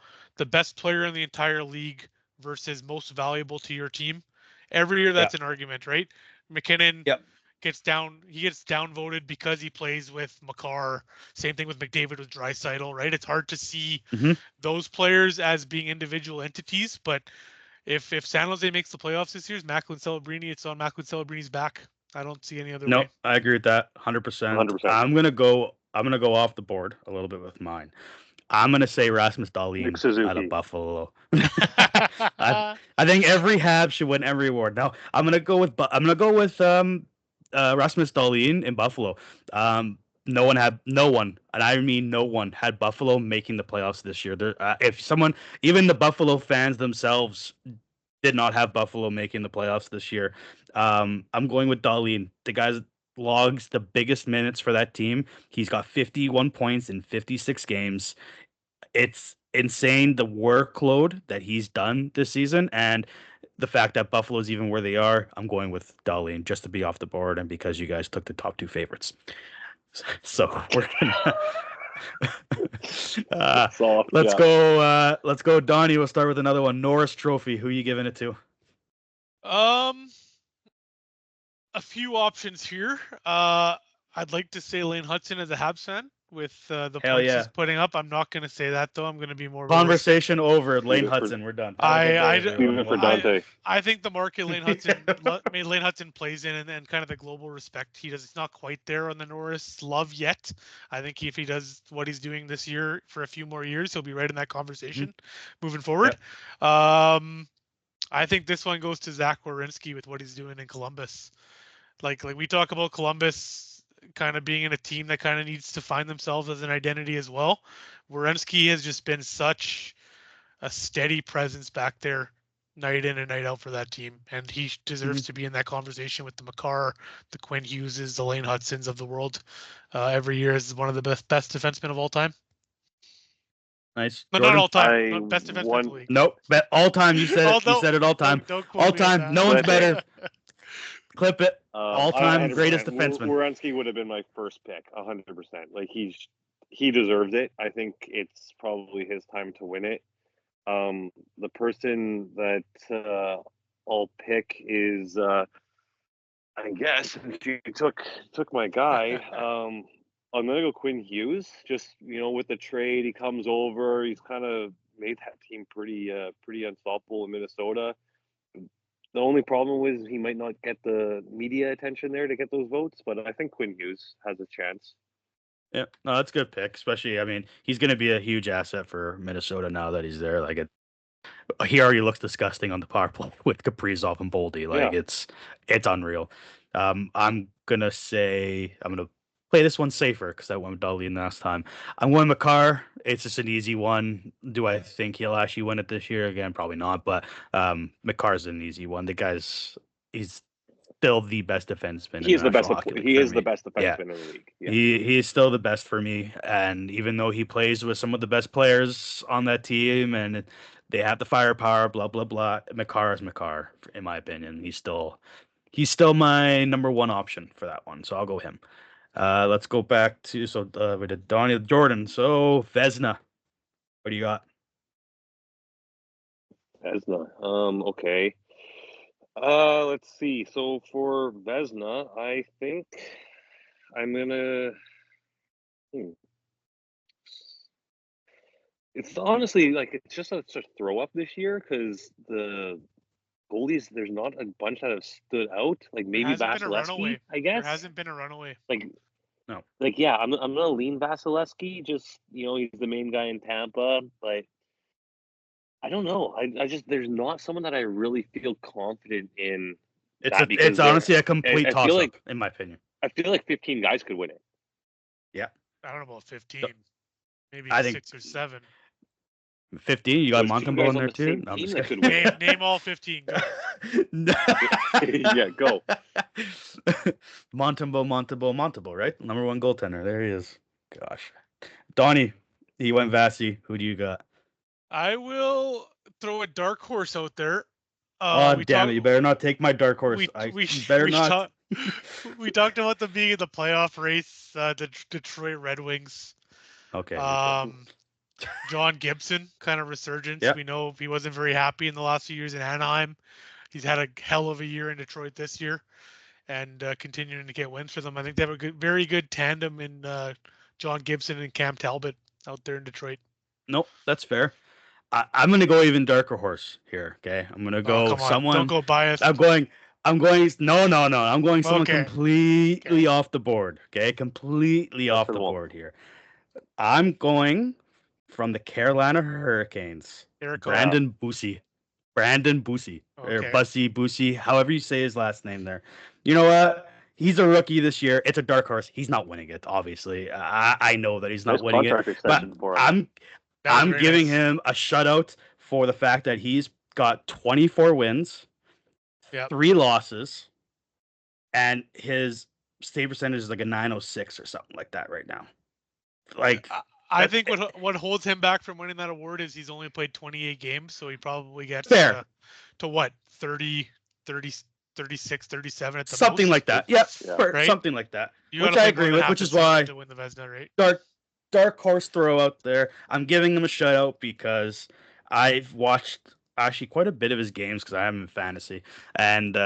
best player in the entire league versus most valuable to your team. Every year that's an argument, right? McKinnon gets downvoted because he plays with Makar. Same thing with McDavid with Draisaitl, right? It's hard to see those players as being individual entities, but if San Jose makes the playoffs this year, it's Macklin Celebrini. It's on Macklin Celebrini's back. I don't see any other way. No, I agree with that 100%. I'm gonna go off the board a little bit with mine. I'm gonna say Rasmus Dahlin out of Buffalo. I think every Hab should win every award. Now I'm gonna go with Rasmus Dahlin in Buffalo. No one, and I mean no one, had Buffalo making the playoffs this year. Even the Buffalo fans themselves did not have Buffalo making the playoffs this year. I'm going with Dahlin. The guy's logs the biggest minutes for that team. He's got 51 points in 56 games. It's insane the workload that he's done this season, and the fact that Buffalo's even where they are. I'm going with Dahlin just to be off the board, and because you guys took the top two favorites. So we're gonna let's go, Donnie. We'll start with another one. Norris Trophy. Who are you giving it to? A few options here. I'd like to say Lane Hudson as a Habs fan with the points he's putting up. I'm not going to say that though. I'm going to be more conversation over. Lane Hudson, we're done. For Dante. I think the market Lane Hudson plays in and kind of the global respect he does. It's not quite there on the Norris love yet. I think if he does what he's doing this year for a few more years, he'll be right in that conversation moving forward. I think this one goes to Zach Werenski with what he's doing in Columbus. Like we talk about Columbus kind of being in a team that kind of needs to find themselves as an identity as well. Werenski has just been such a steady presence back there night in and night out for that team. And he deserves to be in that conversation with the Makar, the Quinn Hugheses, the Lane Hudsons of the world every year as one of the best defensemen of all time. Nice. But not all time. Not best defenseman in the league. Nope. All time. You said it. You said it all time. All time. No one's better. Clip it. All-time greatest defenseman. Werenski would have been my first pick, 100%. Like he deserves it. I think it's probably his time to win it. The person that I'll pick is, I guess, if you took my guy, I'm gonna go Quinn Hughes. Just with the trade, he comes over. He's kind of made that team pretty unstoppable in Minnesota. The only problem was he might not get the media attention there to get those votes, but I think Quinn Hughes has a chance. Yeah, no, that's a good pick. Especially, I mean, he's going to be a huge asset for Minnesota now that he's there. Like, he already looks disgusting on the power play with Kaprizov and Boldy. Like, Yeah. it's unreal. I'm gonna play this one safer because I went with Dahlin last time. I'm going Makar. It's just an easy one. Do I think he'll actually win it this year? Again, probably not. But Makar's an easy one. He's still the best defenseman in the National Hockey League. He is the best Yeah. defenseman in the league. Yeah. He is still the best for me. And even though he plays with some of the best players on that team and they have the firepower, blah blah blah, Makar is Makar, in my opinion. He's still my number one option for that one. So I'll go him. Let's go back to we did Donny Jordan. So Vezina, what do you got? Vezina. Okay. Let's see. So for Vezina, I think I'm gonna. It's honestly it's just a throw up this year because the goalies, there's not a bunch that have stood out. Like maybe Vasilevsky, I guess. There hasn't been a runaway. No. Yeah, I'm gonna lean Vasilevsky. Just he's the main guy in Tampa, but I don't know. I just there's not someone that I really feel confident in. It's honestly a complete toss up, in my opinion. I feel like 15 guys could win it. Yeah. I don't know about 15. Maybe 6 or 7. 15? You got Montembeau in there too? No, name all 15. Go. Yeah, go. Montembeau, right? Number one goaltender. There he is. Gosh. Donny, he went Vasi. Who do you got? I will throw a dark horse out there. Damn it. You better not take my dark horse. We talked about them being in the playoff race, the Detroit Red Wings. Okay. John Gibson, kind of resurgence. Yep. We know he wasn't very happy in the last few years in Anaheim. He's had a hell of a year in Detroit this year and continuing to get wins for them. I think they have a very good tandem in John Gibson and Cam Talbot out there in Detroit. Nope, that's fair. I'm going to go even darker horse here, okay? I'm going to go someone. Don't go biased. I'm going no. I'm going someone completely off the board, okay? Completely off the board here. I'm going from the Carolina Hurricanes. Brandon Bussi. Or Bussi, however you say his last name there. You know what? He's a rookie this year. It's a dark horse. He's not winning it, obviously. I know that he's not winning it. But I'm giving him a shutout for the fact that he's got 24 wins, 3 losses, and his save percentage is like a 906 or something like that right now. I think what holds him back from winning that award is he's only played 28 games, so he probably gets to what, 30, 36, 37 at the something most. Like that. Yep, right? Something like that. Which I agree with, which is why to win the Vezina, right? Dark horse throw out there. I'm giving him a shutout because I've watched actually quite a bit of his games because I have him in fantasy, and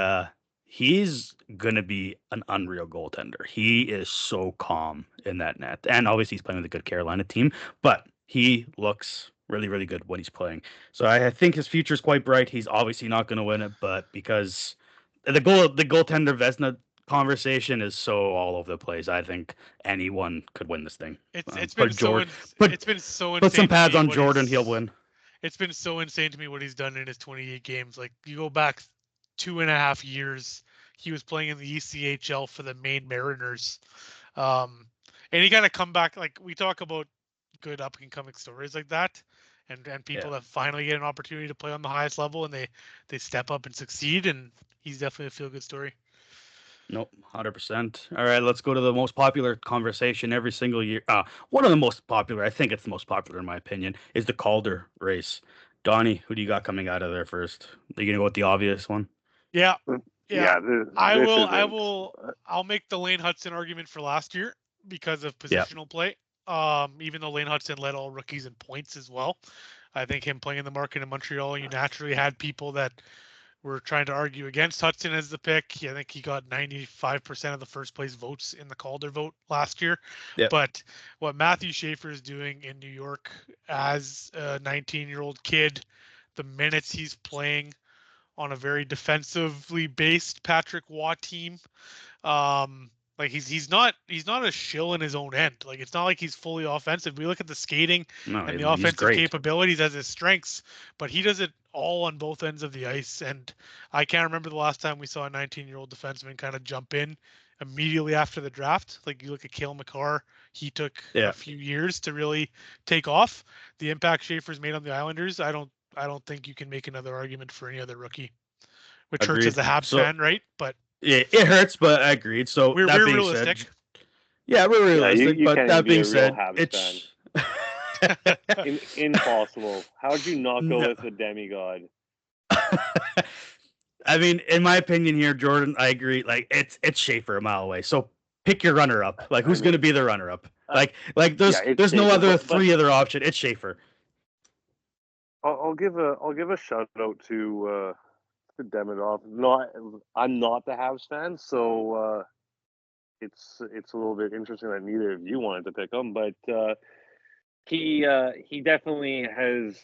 he's gonna be an unreal goaltender. He is so calm in that net, and obviously he's playing with a good Carolina team, but he looks really, really good when he's playing. So I think his future is quite bright. He's obviously not going to win it, but because the goaltender Vezina conversation is so all over the place, I think anyone could win this thing. It's been so insane. Put some pads on Jordan, he'll win. It's been so insane to me what he's done in his 28 games. Like, you go back 2.5 years, he was playing in the ECHL for the Maine Mariners, and he kind of come back. Like, we talk about good up and coming stories like that, and people that finally get an opportunity to play on the highest level and they step up and succeed, and he's definitely a feel good story. Nope, 100%. All right, let's go to the most popular conversation every single year. One of the most popular, I think it's the most popular in my opinion, is the Calder race. Donny, who do you got coming out of there first? Are you gonna go with the obvious one? Yeah. I'll make the Lane Hudson argument for last year because of positional play. Even though Lane Hudson led all rookies in points as well, I think him playing in the market in Montreal, you naturally had people that were trying to argue against Hudson as the pick. I think he got 95% of the first place votes in the Calder vote last year. Yep. But what Matthew Schaefer is doing in New York as a 19-year-old kid, the minutes he's playing on a very defensively based Patrick Waugh team, like he's not a shill in his own end. Like it's not like he's fully offensive. We look at the skating and the offensive capabilities as his strengths, but he does it all on both ends of the ice. And I can't remember the last time we saw a 19-year-old defenseman kind of jump in immediately after the draft. Like you look at Cale Makar, he took a few years to really take off. The impact Schaefer's made on the Islanders, I don't think you can make another argument for any other rookie. Which hurts as a Habs fan, right? But yeah, it hurts, but I agreed. So we're realistic. Said, yeah, we're realistic. You but that being said, it's impossible. How'd you not go with the demigod? I mean, in my opinion here, Jordan, I agree. Like it's Schaefer a mile away. So pick your runner-up. Like who's going to be the runner-up? Like there's no other three other option. It's Schaefer. I'll give a shout out to Demidov. I'm not the Habs fan, so it's a little bit interesting that neither of you wanted to pick him, but he definitely has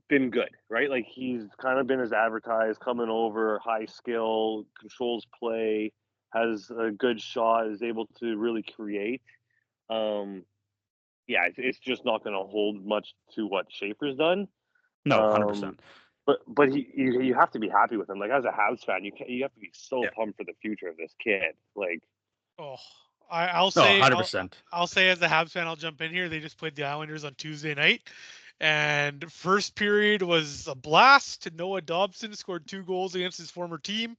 been good, right? Like he's kind of been as advertised, coming over, high skill, controls play, has a good shot, is able to really create. It's just not going to hold much to what Schaefer's done. No, 100%. But you have to be happy with him. Like as a Habs fan, you have to be so pumped for the future of this kid. Like, I'll say 100%. I'll say as a Habs fan, I'll jump in here. They just played the Islanders on Tuesday night, and first period was a blast. Noah Dobson scored 2 goals against his former team.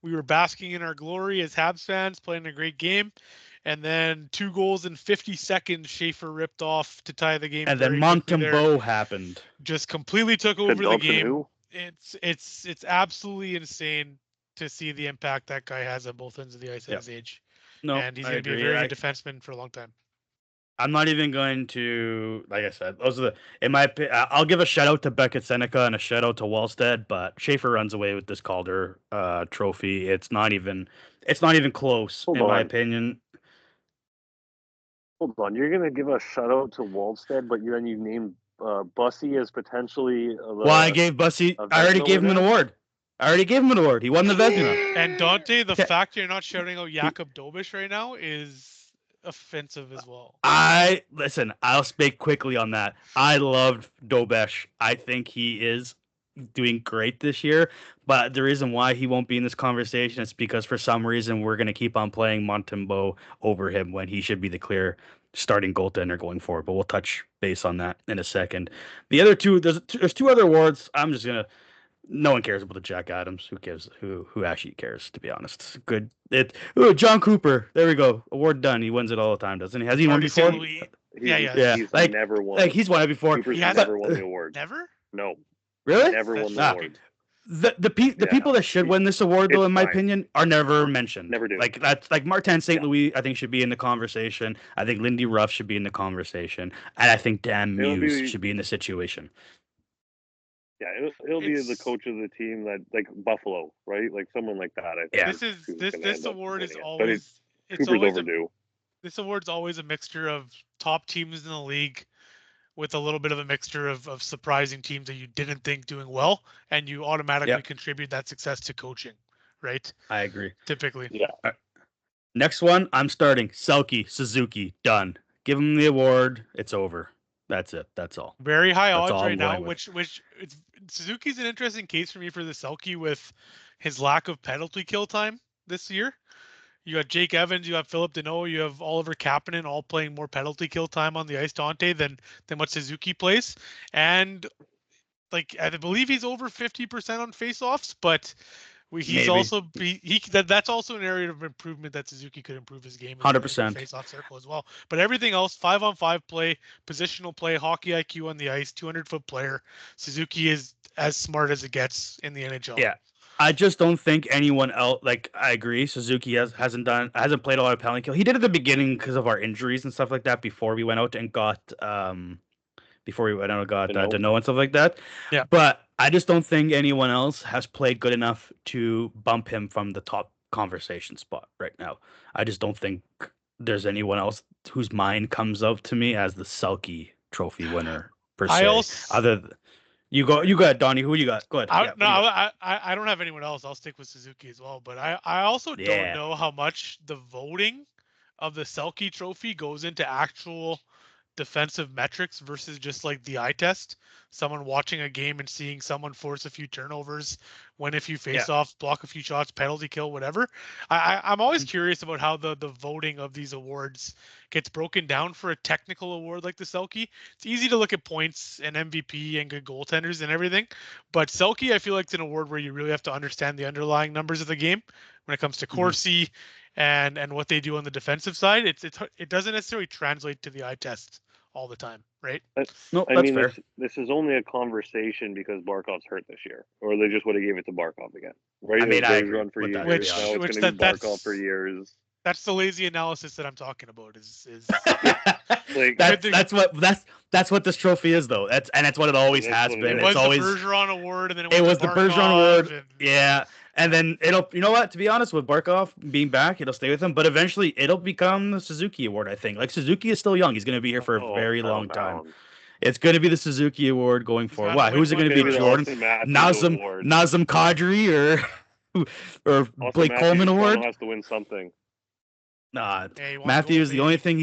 We were basking in our glory as Habs fans, playing a great game. And then 2 goals in 50 seconds, Schaefer ripped off to tie the game. And then Montembeault happened. Just completely took over the game. It's absolutely insane to see the impact that guy has on both ends of the ice at his age. No, and he's going to be a very good defenseman for a long time. I'm not even going to, like I said, those are I'll give a shout out to Beckett Seneca and a shout out to Wallstead, but Schaefer runs away with this Calder trophy. It's not even close in my opinion. Hold on, you're gonna give a shout out to Wallstead, but then you named Bussy as potentially. I gave Bussy. I already gave him an award. He won the Vezina. And Dante, the fact you're not shouting out Jakub Dobiš right now is offensive as well. I'll speak quickly on that. I loved Dobiš. I think he is doing great this year, but the reason why he won't be in this conversation is because for some reason we're going to keep on playing Montembeault over him when he should be the clear starting goaltender going forward, but we'll touch base on that in a second. The other two, there's 2 other awards. No one cares about the Jack Adams. Who cares? Who actually cares, to be honest? Good. John Cooper. There we go. Award done. He wins it all the time, doesn't he? Has he won before? Yeah. He's never won. Like he's won it before. Cooper's never won the award. Never? No. Really? Never won the award. The people that should win this award, though, in my opinion, are never mentioned. Never do. Like that's like Martin St. Louis, I think should be in the conversation. I think Lindy Ruff should be in the conversation, and I think Dan Muse should be in the situation. Yeah, he'll be the coach of the team that like Buffalo, right? Like someone like that. I think. This award is always Cooper's overdue. This award's always a mixture of top teams in the league, with a little bit of a mixture of surprising teams that you didn't think doing well, and you automatically contribute that success to coaching, right? I agree. Typically. Yeah. Next one, I'm starting. Selke, Suzuki, done. Give him the award. It's over. That's it. That's all. Very high odds right now, which Suzuki's an interesting case for me for the Selke with his lack of penalty kill time this year. You got Jake Evans, you have Philip Deneau, you have Oliver Kapanen all playing more penalty kill time on the ice, Dante, than what Suzuki plays. And like I believe he's over 50% on faceoffs, but that's also an area of improvement that Suzuki could improve his game 100% faceoff circle as well. But everything else, 5-on-5 play, positional play, hockey IQ on the ice, 200-foot player. Suzuki is as smart as it gets in the NHL. Yeah. I just don't think anyone else. Like I agree, Suzuki hasn't played a lot of penalty kill. He did at the beginning because of our injuries and stuff like that. Before we went out and got Deneau and stuff like that. Yeah. But I just don't think anyone else has played good enough to bump him from the top conversation spot right now. I just don't think there's anyone else whose mind comes up to me as the Selke Trophy winner per I se. also Other than, you got Donnie. Who you got? Go ahead. Yeah, no, I don't have anyone else. I'll stick with Suzuki as well. But I also don't yeah. know how much the voting of the Selke Trophy goes into actual defensive metrics versus just like the eye test. Someone watching a game and seeing someone force a few turnovers, win a few face-offs, block a few shots, penalty kill, whatever. I'm always curious about how the voting of these awards gets broken down for a technical award like the Selke. It's easy to look at points and MVP and good goaltenders and everything, but Selke I feel like it's an award where you really have to understand the underlying numbers of the game when it comes to Corsi and what they do on the defensive side. It doesn't necessarily translate to the eye test all the time, right? No, that's fair. This is only a conversation because Barkov's hurt this year, or they just would have gave it to Barkov again, right? I mean, I agree run for with years. that. Which Now it's going to be Barkov for years. That's the lazy analysis that I'm talking about. Is like that's what this trophy is, though. That's what it always has been. It was it's always the Bergeron Award, and then it was the Bergeron Award. And, and then it'll, you know what? To be honest, with Barkov being back, it'll stay with him. But eventually, it'll become the Suzuki Award. I think. Like Suzuki is still young; he's going to be here for a very long time. It's going to be the Suzuki Award going forward. Why? Who's it going to be? Jordan, Nazem Kadri, or Blake Coleman Award? Has to win something. Nah, Matthews. The only thing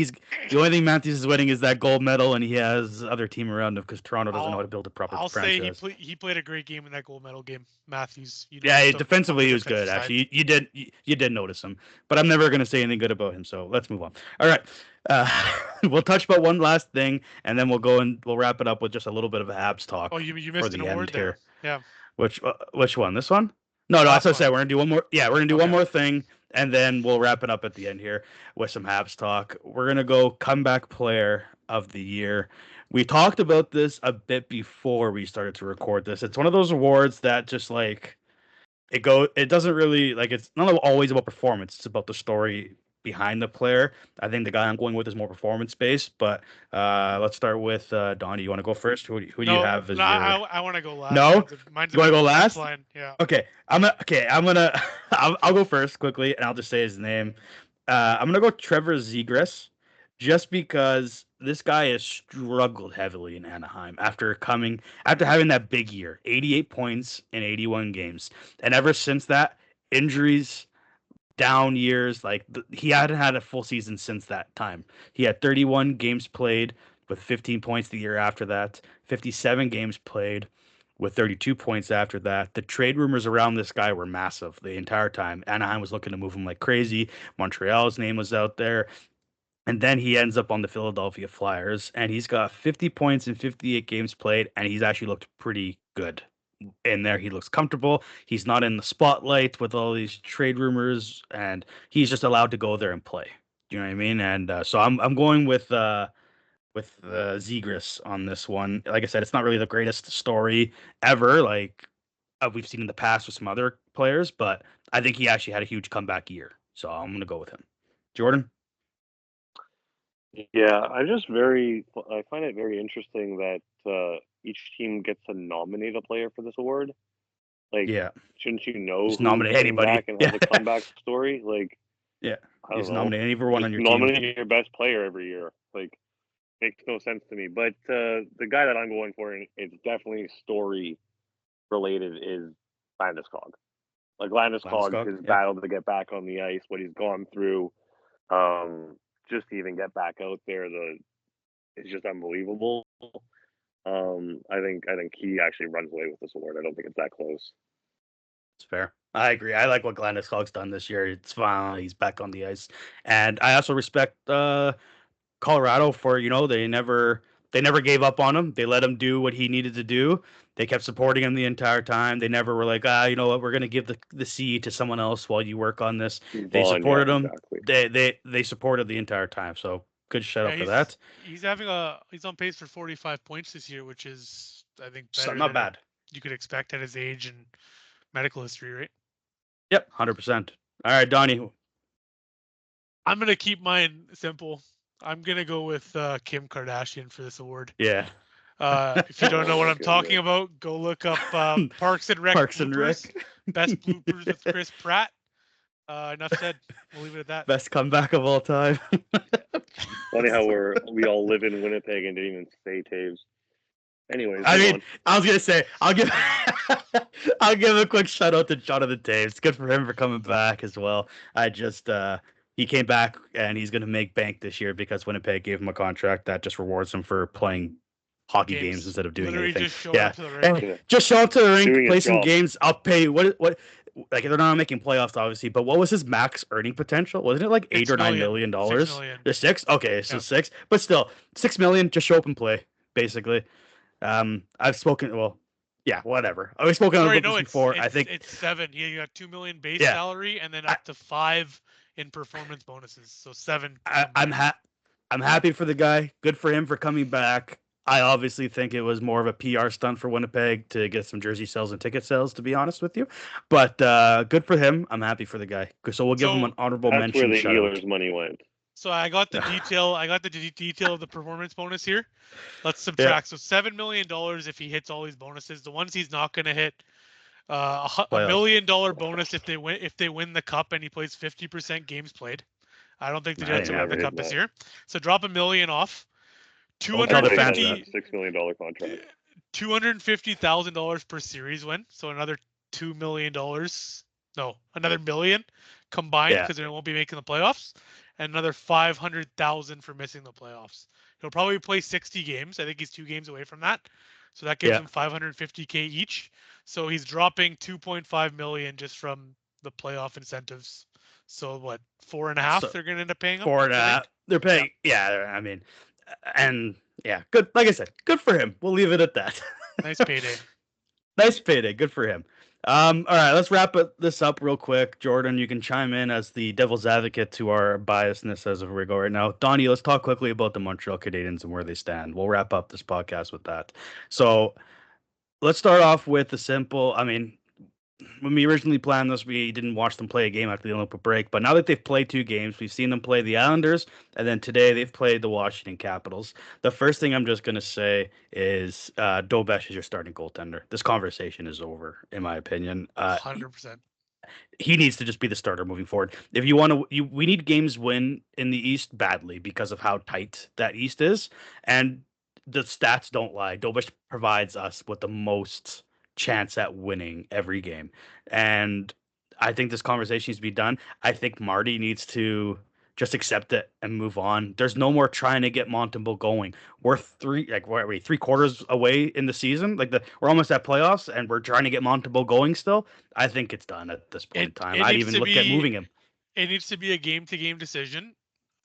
Matthews is winning is that gold medal, and he has other team around him because Toronto doesn't know how to build a proper franchise. Say he played a great game in that gold medal game, Matthews. Defensively he was good. Actually, you did notice him, but I'm never going to say anything good about him. So let's move on. All right, we'll touch about one last thing, and then we'll wrap it up with just a little bit of a Habs talk. Oh, you missed an award there. Yeah. Which one? This one? No, that's what I said. We're gonna do one more. Yeah, we're gonna do one more thing, and then we'll wrap it up at the end here with some Habs talk. We're gonna go comeback player of the year. We talked about this a bit before we started to record this. It's one of those awards that just like it doesn't really like, it's not always about performance. It's about the story behind the player. I think the guy I'm going with is more performance based, but let's start with Donny. You want to go first? Who do you have as your... I want to go last. No? You want to go last? Yeah. Okay. I'll go first quickly, and I'll just say his name. I'm gonna go Trevor Zegras, just because this guy has struggled heavily in Anaheim after having that big year, 88 points in 81 games, and ever since that, injuries, down years, like he hadn't had a full season since that time. He had 31 games played with 15 points the year after that, 57 games played with 32 points after that. The trade rumors around this guy were massive the entire time. Anaheim was looking to move him like crazy. Montreal's name was out there. And then he ends up on the Philadelphia Flyers, and he's got 50 points in 58 games played, and he's actually looked pretty good in there. He looks comfortable. He's not in the spotlight with all these trade rumors, and he's just allowed to go there and play. Do you know what I mean? And so I'm going with Zegras on this one. Like I said, it's not really the greatest story ever, like we've seen in the past with some other players, but I think he actually had a huge comeback year. So I'm going to go with him. Jordan? Yeah, I find it very interesting that each team gets to nominate a player for this award. Like, shouldn't you know just nominate anybody back and have a comeback story? Like, I don't know. Nominate anyone on your nominate team. Your best player every year. Like, makes no sense to me. But the guy that I'm going for, and it's definitely story related, is Landeskog. Like, Landeskog has battled to get back on the ice, what he's gone through. Just to even get back out there, it's just unbelievable. I think he actually runs away with this award. I don't think it's that close. It's fair. I agree. I like what Landeskog's done this year. It's fine. He's back on the ice, and I also respect Colorado for they never gave up on him. They let him do what he needed to do. They kept supporting him the entire time. They never were like, you know what, we're going to give the C to someone else while you work on this. They supported him. Exactly. They supported the entire time. So good shout out for that. He's on pace for 45 points this year, which is, I think, better not bad. You could expect at his age and medical history, right? Yep, 100%. All right, Donnie. I'm going to keep mine simple. I'm going to go with Kim Kardashian for this award. Yeah. If you don't know what I'm talking about, go look up Parks and Rec Parks bloopers. and Rec. Best bloopers with Chris Pratt. Enough said. We'll leave it at that. Best comeback of all time. Funny how we all live in Winnipeg and didn't even say Taves. Anyways, I mean, I was gonna say I'll give a quick shout out to Jonathan Taves. Good for him for coming back as well. He came back and he's gonna make bank this year because Winnipeg gave him a contract that just rewards him for playing hockey games instead of doing literally anything. Just show up to the rink. Just show up to the rink, Doing play some job. games. I'll pay what like they're not making playoffs obviously, but what was his max earning potential? Wasn't it like $8 or $9 million? $6 million. There's $6? Okay, so 6, but still $6 million. Just show up and play, basically. I've spoken. Well, yeah, whatever. I've spoken on this before. I think it's 7. You got $2 million base salary, and then up to 5 in performance bonuses. So 7. I'm happy for the guy. Good for him for coming back. I obviously think it was more of a PR stunt for Winnipeg to get some jersey sales and ticket sales, to be honest with you. But good for him. I'm happy for the guy. So we'll give him an honorable mention. That's where the Healers' money went. So I got the detail. I got the detail of the performance bonus here. Let's subtract. So $7 million if he hits all these bonuses. The ones he's not going to hit, $1 million bonus if they win the cup and he plays 50% games played. I don't think the Jets will win the cup this year. So drop $1 million off. $6 million contract. $250,000 per series win. So another $2 million. No, another $1 million combined because they won't be making the playoffs. And another $500,000 for missing the playoffs. He'll probably play 60 games. I think he's 2 games away from that. So that gives him $550K each. So he's dropping $2.5 million just from the playoff incentives. So what, 4.5 they're going to end up paying him? 4.5. They're paying. Yeah, I mean, and yeah, good. Like I said, good for him. We'll leave it at that. Nice payday. Nice payday. Good for him. All right, let's wrap this up real quick. Jordan, you can chime in as the devil's advocate to our biasness as we go right now. Donny, let's talk quickly about the Montreal Canadiens and where they stand. We'll wrap up this podcast with that. So let's start off with the simple. I mean, when we originally planned this, we didn't watch them play a game after the Olympic break. But now that they've played 2 games, we've seen them play the Islanders, and then today they've played the Washington Capitals. The first thing I'm just going to say is Dobesh is your starting goaltender. This conversation is over, in my opinion. 100%. He needs to just be the starter moving forward. If you want to, we need games win in the East badly because of how tight that East is. And the stats don't lie. Dobesh provides us with the most chance at winning every game, and I think this conversation needs to be done. I think Marty needs to just accept it and move on. There's no more trying to get Montembeault going. We're 3/4 away in the season. We're almost at playoffs, and we're trying to get Montembeault going still. I think it's done at this point in time. I'd even look at moving him. It needs to be a game-to-game decision.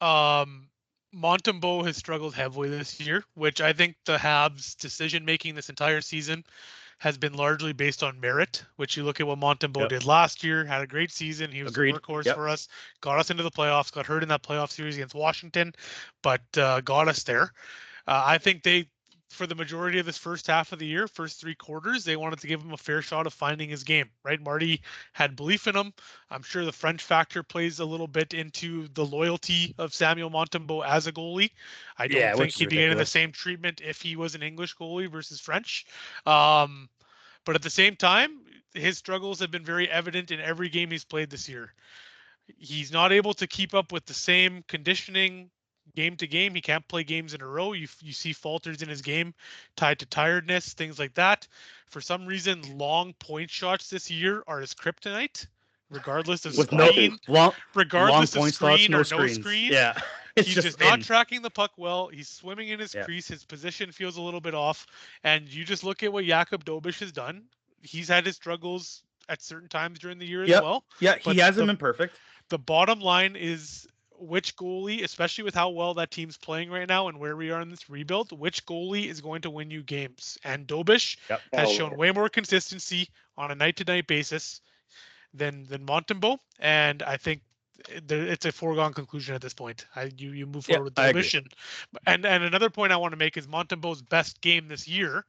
Montembeault has struggled heavily this year, which I think the Habs' decision-making this entire season has been largely based on merit, which you look at what Montembeault did last year, had a great season. He was the workhorse for us, got us into the playoffs, got hurt in that playoff series against Washington, but got us there. I think for the majority of this first half of the year, first 3 quarters, they wanted to give him a fair shot of finding his game, right? Marty had belief in him. I'm sure the French factor plays a little bit into the loyalty of Samuel Montembeault as a goalie. I don't think he'd be getting the same treatment if he was an English goalie versus French. But at the same time, his struggles have been very evident in every game he's played this year. He's not able to keep up with the same conditioning game to game. He can't play games in a row. You see falters in his game tied to tiredness, things like that. For some reason, long point shots this year are his kryptonite, regardless of screen, regardless of screen or no screen. Yeah. He's just not tracking the puck well. He's swimming in his crease. His position feels a little bit off. And you just look at what Jakub Dobesh has done. He's had his struggles at certain times during the year as well. Yeah, he hasn't been perfect. The bottom line is which goalie, especially with how well that team's playing right now and where we are in this rebuild, which goalie is going to win you games? And Dobesh has shown way more consistency on a night-to-night basis than Montembeault. And I think it's a foregone conclusion at this point. You move forward with Dobesh. And another point I want to make is Montembeault's best game this year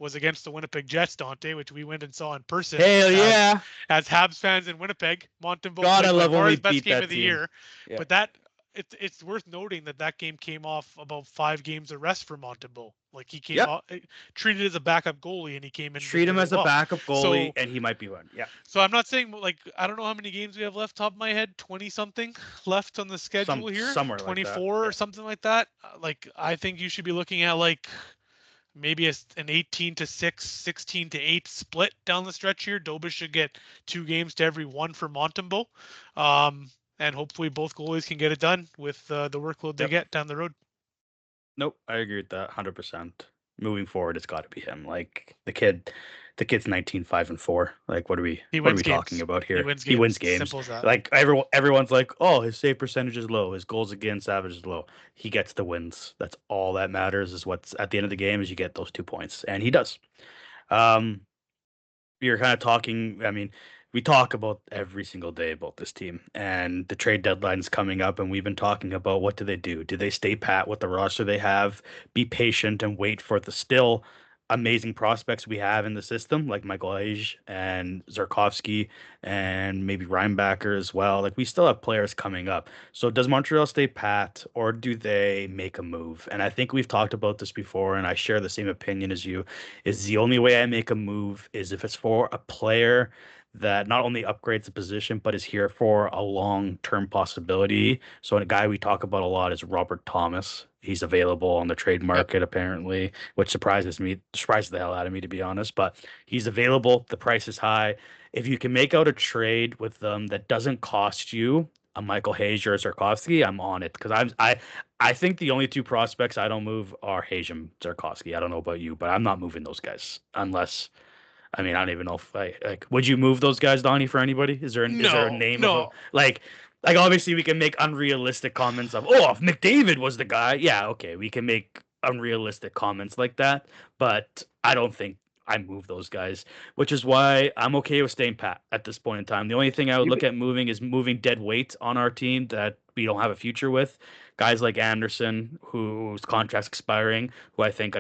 was against the Winnipeg Jets, Dante, which we went and saw in person. Hell yeah! As Habs fans in Winnipeg, Montembeault played by far his best game of the year. Yeah. But that it's worth noting that game came off about 5 games of rest for Montembeault. Like he came out treated as a backup goalie, and he came in. Treat him as a backup goalie, and he might be one. Yeah. So I'm not saying like I don't know how many games we have left. Top of my head, 20 something left on the schedule here. Somewhere 24 like or something like that. Like I think you should be looking at like maybe an 18 to 6, 16 to 8 split down the stretch here. Dobas should get 2 games to every 1 for Montembeault. And hopefully both goalies can get it done with the workload they get down the road. Nope, I agree with that 100%. Moving forward, it's got to be him. Like the kid's 19, 5-4. Like what are we talking about here? He wins games. Simple as that. Like everyone's like, oh, his save percentage is low, his goals against average is low. He gets the wins. That's all that matters. Is what's at the end of the game is you get those 2 points, and he does. You're kind of talking. I mean, we talk about every single day about this team, and the trade deadline's coming up, and we've been talking about what do they do? Do they stay pat with the roster they have, be patient, and wait for the still amazing prospects we have in the system, like Michael Age and Zarkovsky and maybe Reinbacher as well? Like we still have players coming up. So does Montreal stay pat, or do they make a move? And I think we've talked about this before, and I share the same opinion as you. Is the only way I make a move is if it's for a player that not only upgrades the position but is here for a long-term possibility. So a guy we talk about a lot is Robert Thomas. He's available on the trade market apparently, which surprises the hell out of me, to be honest. But he's available. The price is high. If you can make out a trade with them that doesn't cost you a Michael Hayes or Zarkovsky, I'm on it, because I think the only 2 prospects I don't move are Hayes and Zarkovsky. I don't know about you, but I'm not moving those guys unless. I mean, I don't even know if would you move those guys, Donny, for anybody? Is there a name of them? Like obviously we can make unrealistic comments of, oh, if McDavid was the guy, yeah, okay, we can make unrealistic comments like that, but I don't think I move those guys, which is why I'm okay with staying pat at this point in time. The only thing I would look at moving is moving dead weight on our team that we don't have a future with. Guys like Anderson, whose contract's expiring, who I think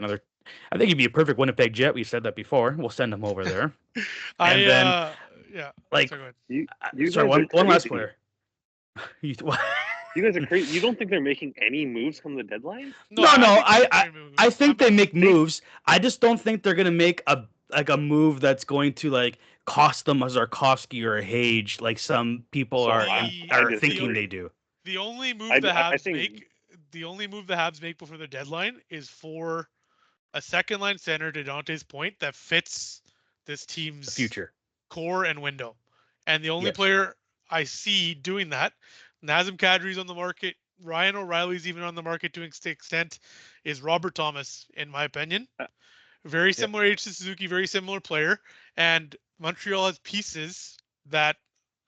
he'd be a perfect Winnipeg Jet. We've said that before. We'll send him over there. Yeah. Like, sorry, one last player. You guys are crazy. You don't think they're making any moves from the deadline? No. I think they make moves. I just don't think they're gonna make a move that's going to like cost them a Zarkovsky or a Hage, like some people are thinking they do. The only move the Habs make before the deadline is for a second line center, to Dante's point, that fits this team's future core and window. And the only player I see doing that, Nazem Kadri's on the market, Ryan O'Reilly's even on the market to an extent, is Robert Thomas, in my opinion. Very similar age to Suzuki, very similar player. And Montreal has pieces that,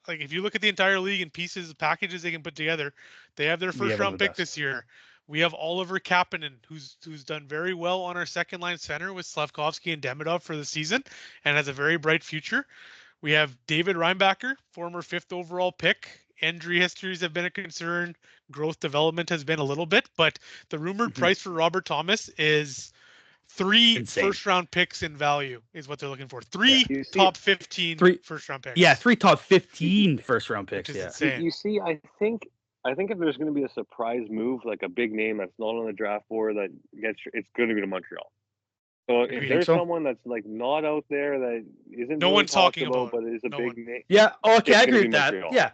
like, if you look at the entire league and packages they can put together, they have their first round pick this year. We have Oliver Kapanen, who's done very well on our second line center with Slavkovsky and Demidov for the season and has a very bright future. We have David Reinbacher, former 5th overall pick. Injury histories have been a concern. Growth development has been a little bit, but the rumored price for Robert Thomas is 3 first-round picks in value is what they're looking for. 3 top 15 first-round picks. Yeah, 3 top 15 first-round picks. Which is insane. You see, I think if there's going to be a surprise move, like a big name that's not on the draft board that it's going to be to Montreal. So if there's someone that's like not out there that isn't no one's talking about, but is a big name. Yeah. Okay, I agree with that. Montreal. Yeah.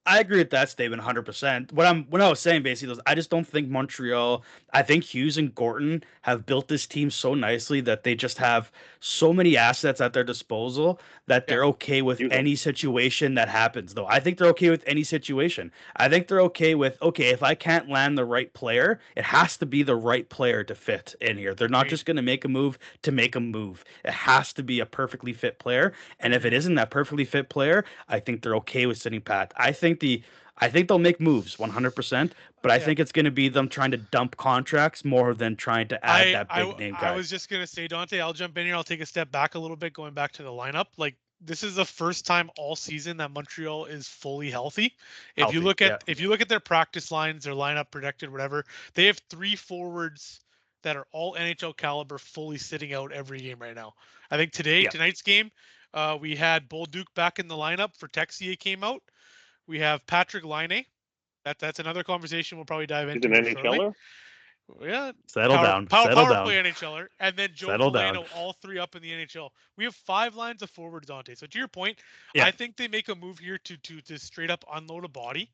I agree with that statement 100%. What I was saying basically was I just don't think Montreal, I think Hughes and Gorton have built this team so nicely that they just have so many assets at their disposal that they're okay with any situation that happens, though. I think they're okay with any situation. I think they're okay with, if I can't land the right player, it has to be the right player to fit in here. They're not just going to make a move to make a move. It has to be a perfectly fit player. And if it isn't that perfectly fit player, I think they're okay with sitting pat. I think they'll make moves 100%, but I think it's going to be them trying to dump contracts more than trying to add that big name guy. I was just going to say, Dante, I'll jump in here. I'll take a step back a little bit, going back to the lineup. Like, this is the first time all season that Montreal is fully healthy. If you look at their practice lines, their lineup projected, whatever, they have 3 forwards that are all NHL caliber fully sitting out every game right now. I think tonight's game, we had Bolduc back in the lineup for Texier came out. We have Patrick Laine That's another conversation we'll probably dive into He's an shortly. NHLer? Yeah. Settle down. Power Settle down. play NHLer, and then Joe Settle down. Veleno, all three up in the NHL. We have 5 lines of forwards, Dante. So to your point, Yeah. I think they make a move here to straight up unload a body.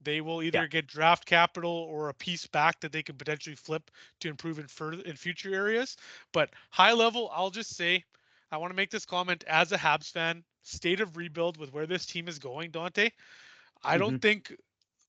They will either get draft capital or a piece back that they can potentially flip to improve in future areas. But high level, I'll just say, I want to make this comment as a Habs fan. State of rebuild with where this team is going, Dante. I don't think,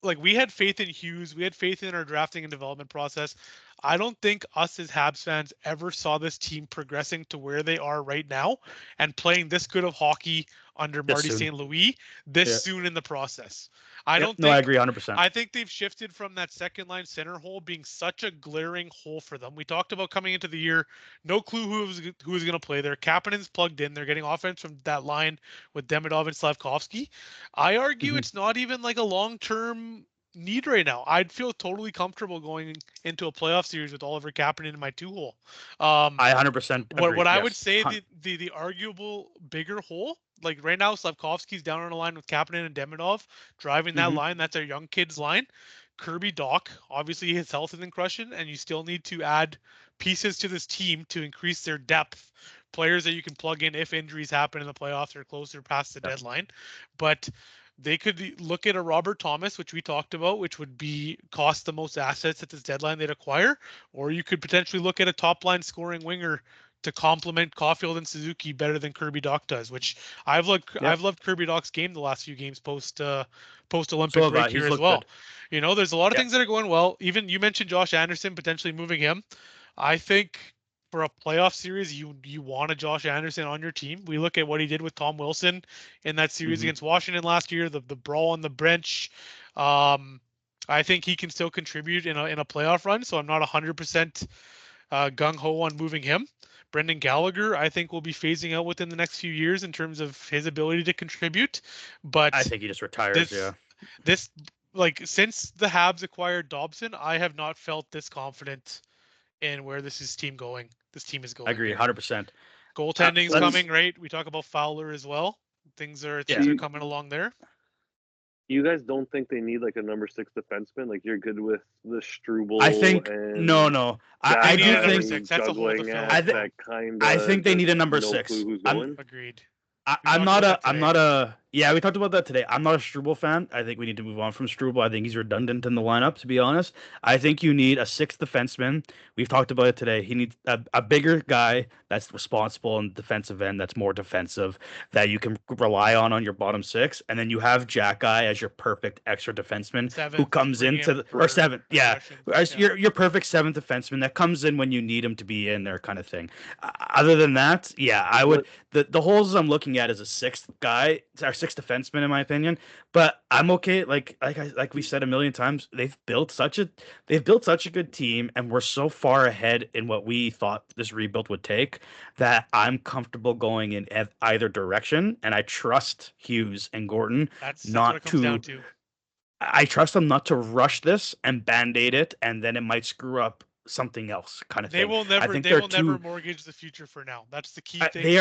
like, we had faith in Hughes. We had faith in our drafting and development process. I don't think us as Habs fans ever saw this team progressing to where they are right now and playing this good of hockey under Marty St. Louis this soon in the process. I agree 100%. I think they've shifted from that second line center hole being such a glaring hole for them. We talked about coming into the year, no clue who was going to play there. Kapanen's plugged in. They're getting offense from that line with Demidov and Slavkovsky. I argue it's not even like a long-term need right now. I'd feel totally comfortable going into a playoff series with Oliver Kapanen in my 2-hole. I 100% agree. What I would say the arguable bigger hole, like right now, Slavkovsky's down on a line with Kapanen and Demidov driving that line. That's our young kids line. Kirby Dach, obviously his health isn't crushing, and you still need to add pieces to this team to increase their depth. Players that you can plug in if injuries happen in the playoffs or closer past the deadline. But they could look at a Robert Thomas, which we talked about, which would be cost the most assets at this deadline they'd acquire, or you could potentially look at a top line scoring winger to complement Caulfield and Suzuki better than Kirby Dach does, which I've loved Kirby Dach's game the last few games post Olympic break here as well. Good. You know, there's a lot of things that are going well. Even you mentioned Josh Anderson potentially moving him. I think for a playoff series, you want a Josh Anderson on your team. We look at what he did with Tom Wilson in that series against Washington last year, the brawl on the bench. I think he can still contribute in a playoff run, so I'm not 100% gung-ho on moving him. Brendan Gallagher, I think, will be phasing out within the next few years in terms of his ability to contribute. But I think he just retires, This, like, since the Habs acquired Dobson, I have not felt this confident in where this team is going. I agree, 100%. Goaltending's coming, right? We talk about Fowler as well. Things are coming along there. You guys don't think they need like a number 6 defenseman? Like, you're good with the Struble? I think no. I do think number 6. That's a hole to fill. I think they need a number 6. Agreed. I'm not a. Yeah, we talked about that today. I'm not a Struble fan. I think we need to move on from Struble. I think he's redundant in the lineup, to be honest. I think you need a 6th defenseman. We've talked about it today. He needs a bigger guy that's responsible in the defensive end, that's more defensive, that you can rely on your bottom 6. And then you have Jack Guy as your perfect extra defenseman who comes into the 7th. Yeah, your perfect 7th defenseman that comes in when you need him to be in there, kind of thing. Other than that, yeah, I would. The holes I'm looking at is a 6th guy. It's our 6th defenseman, in my opinion. But I'm okay. Like we said a million times, they've built such a good team, and we're so far ahead in what we thought this rebuild would take that I'm comfortable going in either direction. And I trust Hughes and Gordon I trust them not to rush this and band-aid it, and then it might screw up something else, kind of thing. They will never mortgage the future for now. That's the key thing. They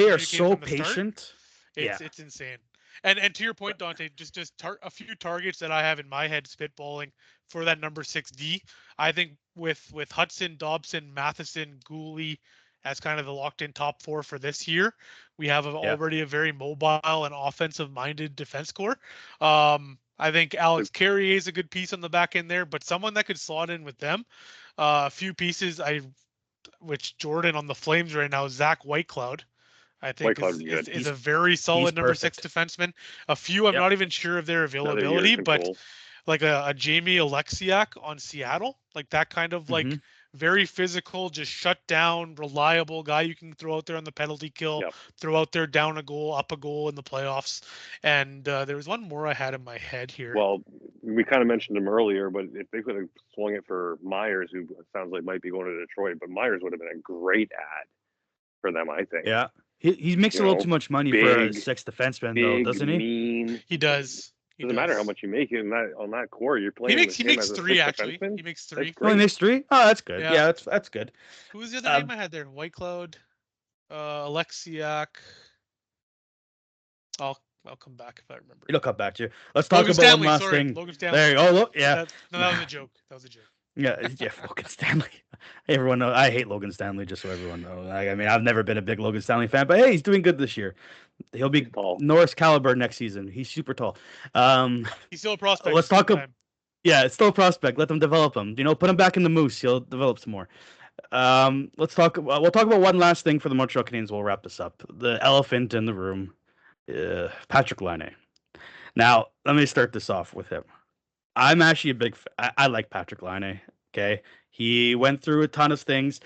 are so patient. It's insane. And to your point, Dante, just a few targets that I have in my head spitballing for that number 6D. I think with Hudson, Dobson, Matheson, Gooley as kind of the locked-in top 4 for this year, we have already a very mobile and offensive-minded defense core. I think Alex Carrier is a good piece on the back end there, but someone that could slot in with them. A few pieces, which Jordan on the Flames right now, Zach Whitecloud, I think is a very solid number 6 defenseman. A few, I'm not even sure of their availability, but like a Jamie Alexiak on Seattle, like that kind of like very physical, just shut down, reliable guy you can throw out there on the penalty kill, throw out there down a goal, up a goal in the playoffs. And there was one more I had in my head here. Well, we kind of mentioned him earlier, but if they could have swung it for Myers, who sounds like might be going to Detroit, but Myers would have been a great ad for them, I think. Yeah. He makes a little too much money for a 6th defenseman, though, doesn't he? Mean. He does. Doesn't matter how much you make on that core. You're playing. He makes 3 actually. Defenseman. He makes 3. Oh, he makes 3. Oh, that's good. Yeah, that's good. Who was the other name I had there? Whitecloud, Alexiak. I'll come back if I remember. It'll come back to you. Let's talk about one last thing. Logan Stanley. There you go. Look, yeah. That was a joke. Yeah, Logan Stanley. Everyone knows I hate Logan Stanley, just so everyone knows. I mean, I've never been a big Logan Stanley fan, but hey, he's doing good this year. He'll be Norris caliber next season. He's super tall. He's still a prospect. Let's talk. Yeah, it's still a prospect. Let them develop him. Put him back in the Moose. He'll develop some more. Let's talk. We'll talk about one last thing for the Montreal Canadiens. We'll wrap this up. The elephant in the room, Patrick Laine. Now, let me start this off with him. I'm actually a big. I like Patrick Laine. Okay, he went through a ton of things.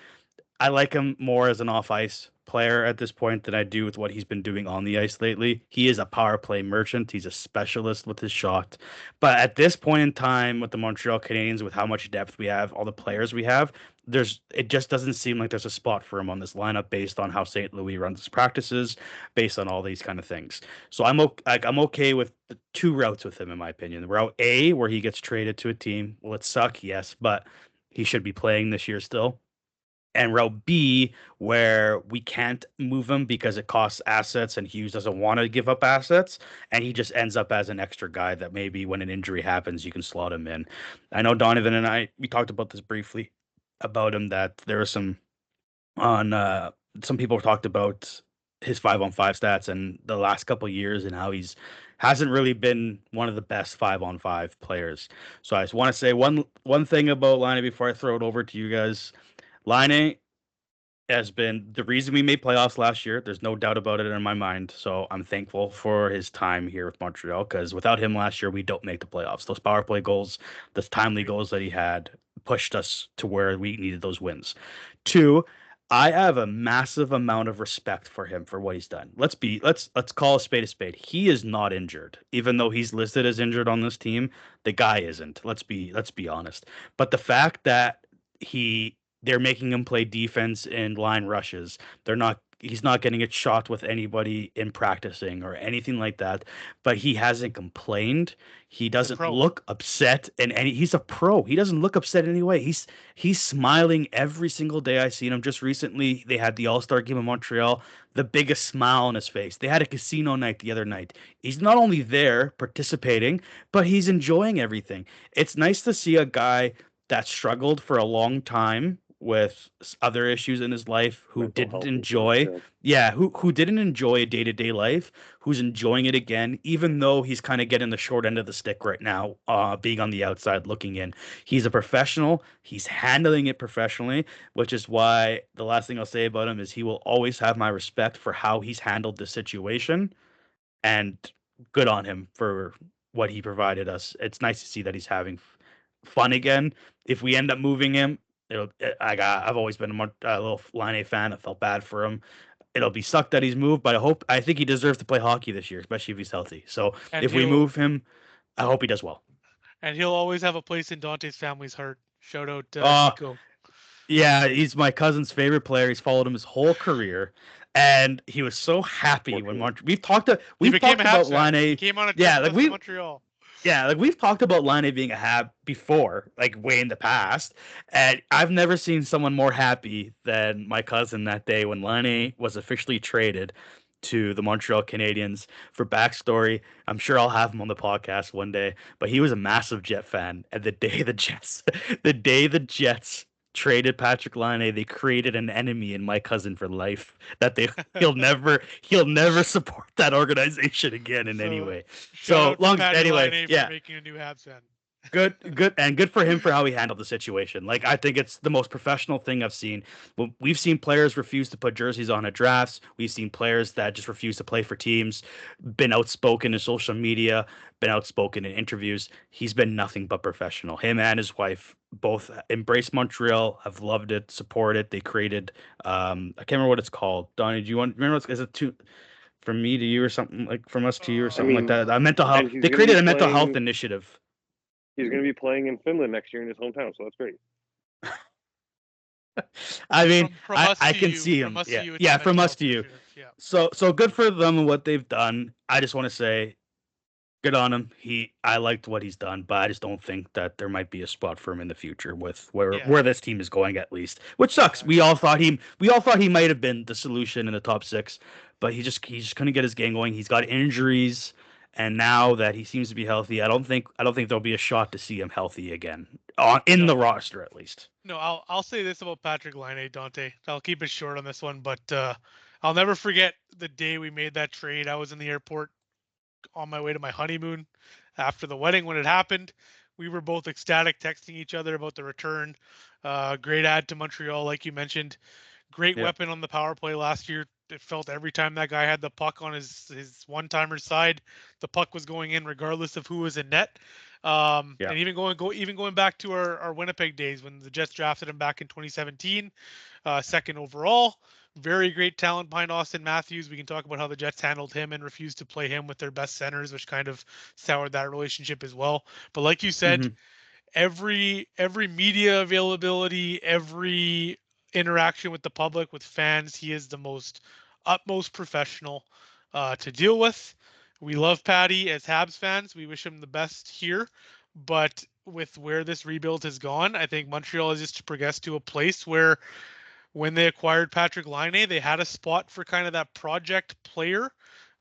I like him more as an off-ice player at this point than I do with what he's been doing on the ice lately. He is a power play merchant. He's a specialist with his shot. But at this point in time with the Montreal Canadiens, with how much depth we have, all the players we have, it just doesn't seem like there's a spot for him on this lineup based on how St. Louis runs his practices, based on all these kind of things. So I'm okay with the two routes with him, in my opinion. Route A, where he gets traded to a team. Will it suck? Yes, but he should be playing this year still. And route B, where we can't move him because it costs assets and Hughes doesn't want to give up assets. And he just ends up as an extra guy that maybe when an injury happens, you can slot him in. I know Donovan and we talked about this briefly about him, that there was some people talked about his 5-on-5 stats and the last couple of years and how hasn't really been one of the best 5-on-5 players. So I just want to say one thing about Laine before I throw it over to you guys. Laine has been the reason we made playoffs last year. There's no doubt about it in my mind. So I'm thankful for his time here with Montreal, because without him last year, we don't make the playoffs. Those power play goals, those timely goals that he had pushed us to where we needed those wins. 2, I have a massive amount of respect for him for what he's done. Let's call a spade a spade. He is not injured, even though he's listed as injured on this team. The guy isn't. Let's be honest. But the fact that they're making him play defense in line rushes. He's not getting it shot with anybody in practicing or anything like that, but he hasn't complained. He doesn't look upset he's a pro. He doesn't look upset anyway. He's smiling every single day. I seen him just recently. They had the All-Star game in Montreal, the biggest smile on his face. They had a casino night the other night. He's not only there participating, but he's enjoying everything. It's nice to see a guy that struggled for a long time with other issues in his life, who didn't enjoy day-to-day life, who's enjoying it again, even though he's kind of getting the short end of the stick right now, being on the outside looking in. He's a professional. He's handling it professionally, which is why the last thing I'll say about him is he will always have my respect for how he's handled the situation, and good on him for what he provided us. It's nice to see that he's having fun again. If we end up moving him, I've always been a little Laine fan. I felt bad for him. It'll be sucked that he's moved, but I think he deserves to play hockey this year, especially if he's healthy. So if we move him, I hope he does well. And he'll always have a place in Dante's family's heart. Shout out Nico. Yeah, he's my cousin's favorite player. He's followed him his whole career, and he was so happy when we've talked about Laine. He came on a trip to Montreal. Yeah, we've talked about Laine being a Hab before, way in the past, and I've never seen someone more happy than my cousin that day when Laine was officially traded to the Montreal Canadiens. For backstory, I'm sure I'll have him on the podcast one day, but he was a massive Jet fan, and the day the Jets traded Patrick Laine, they created an enemy in my cousin for life that he'll never support that organization again in any way. So long anyway, yeah. Making a new Habs fan. Good for him for how he handled the situation. I think it's the most professional thing I've seen. We've seen players refuse to put jerseys on at drafts. We've seen players that just refuse to play for teams, been outspoken in social media, been outspoken in interviews. He's been nothing but professional. Him and his wife both embrace Montreal, have loved it, support it. They created, I can't remember what it's called. Donny, do you remember? Is it from me to you or something, from us to you or something like that? Mental health. They created a mental health initiative. He's going to be playing in Finland next year in his hometown, so that's great. I mean, I can see him. Yeah, from us to you. Yeah. So good for them and what they've done. I just want to say, Good on him. I liked what he's done, but I just don't think that there might be a spot for him in the future with where this team is going, at least. Which sucks. Exactly. We all thought he might have been the solution in the top six, but he just couldn't get his game going. He's got injuries, and now that he seems to be healthy, I don't think there'll be a shot to see him healthy again in the roster, at least. No, I'll say this about Patrik Laine, Dante. I'll keep it short on this one, but I'll never forget the day we made that trade. I was in the airport on my way to my honeymoon after the wedding when it happened. We were both ecstatic, texting each other about the return. Great add to Montreal, like you mentioned. Great weapon on the power play last year. It felt every time that guy had the puck on his one-timer side, the puck was going in regardless of who was in net. And even going back to our Winnipeg days when the Jets drafted him back in 2017, second overall. Very great talent behind Austin Matthews. We can talk about how the Jets handled him and refused to play him with their best centers, which kind of soured that relationship as well. But like you said, every media availability, every interaction with the public, with fans, he is the utmost professional to deal with. We love Patty as Habs fans. We wish him the best here. But with where this rebuild has gone, I think Montreal has just progressed to a place where when they acquired Patrik Laine, they had a spot for kind of that project player,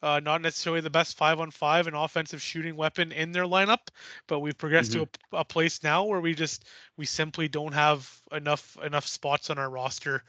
not necessarily the best 5-on-5 and offensive shooting weapon in their lineup, but we've progressed to a place now where we simply don't have enough spots on our roster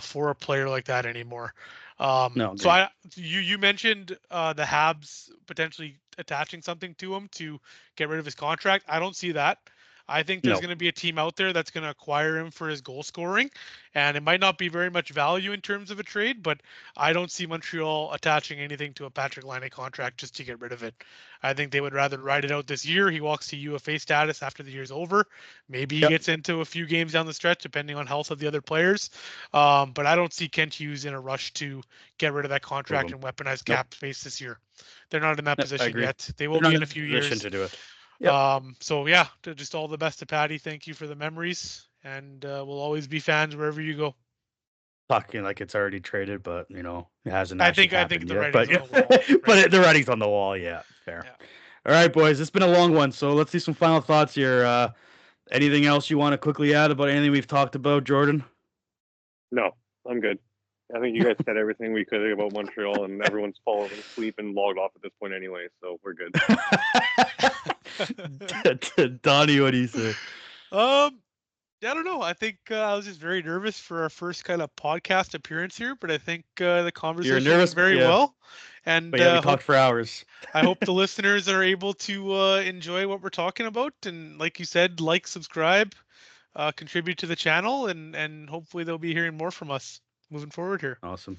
for a player like that anymore. So you mentioned the Habs potentially attaching something to him to get rid of his contract. I don't see that. I think there's going to be a team out there that's going to acquire him for his goal scoring, and it might not be very much value in terms of a trade, but I don't see Montreal attaching anything to a Patrik Laine contract just to get rid of it. I think they would rather ride it out this year. He walks to UFA status after the year's over. Maybe he gets into a few games down the stretch, depending on health of the other players. But I don't see Kent Hughes in a rush to get rid of that contract and weaponize cap space this year. They're not in that position yet. They will be in a few years to do it. So yeah, just all the best to Patty. Thank you for the memories, and we'll always be fans wherever you go. Talking like it's already traded, but it hasn't. I think the writing's on the wall. Right? But the writing's on the wall. Yeah, fair. Yeah. All right, boys, it's been a long one, so let's see some final thoughts here. Anything else you want to quickly add about anything we've talked about, Jordan? No, I'm good. I think you guys said everything we could about Montreal, and everyone's fallen asleep and logged off at this point anyway, so we're good. Donny, what do you say? I don't know. I think I was just very nervous for our first kind of podcast appearance here, but I think the conversation went very well. And we talked for hours. I hope the listeners are able to enjoy what we're talking about. And like you said, like, subscribe, contribute to the channel, and hopefully they'll be hearing more from us moving forward here. Awesome.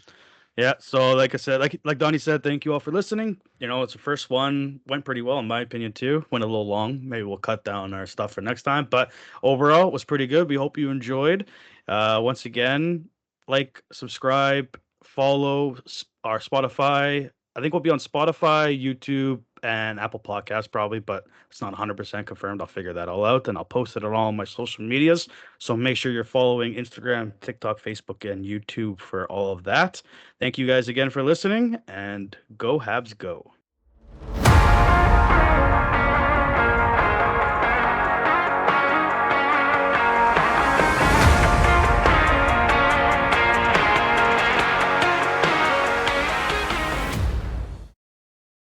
Yeah, so like I said, like Donnie said, thank you all for listening. It's the first one, went pretty well in my opinion too. Went a little long. Maybe we'll cut down our stuff for next time, but overall it was pretty good. We hope you enjoyed. Once again, like, subscribe, follow our Spotify. I think we'll be on Spotify, YouTube, and Apple Podcasts probably, but it's not 100% confirmed. I'll figure that all out, and I'll post it on all my social medias. So make sure you're following Instagram, TikTok, Facebook, and YouTube for all of that. Thank you guys again for listening, and go Habs go.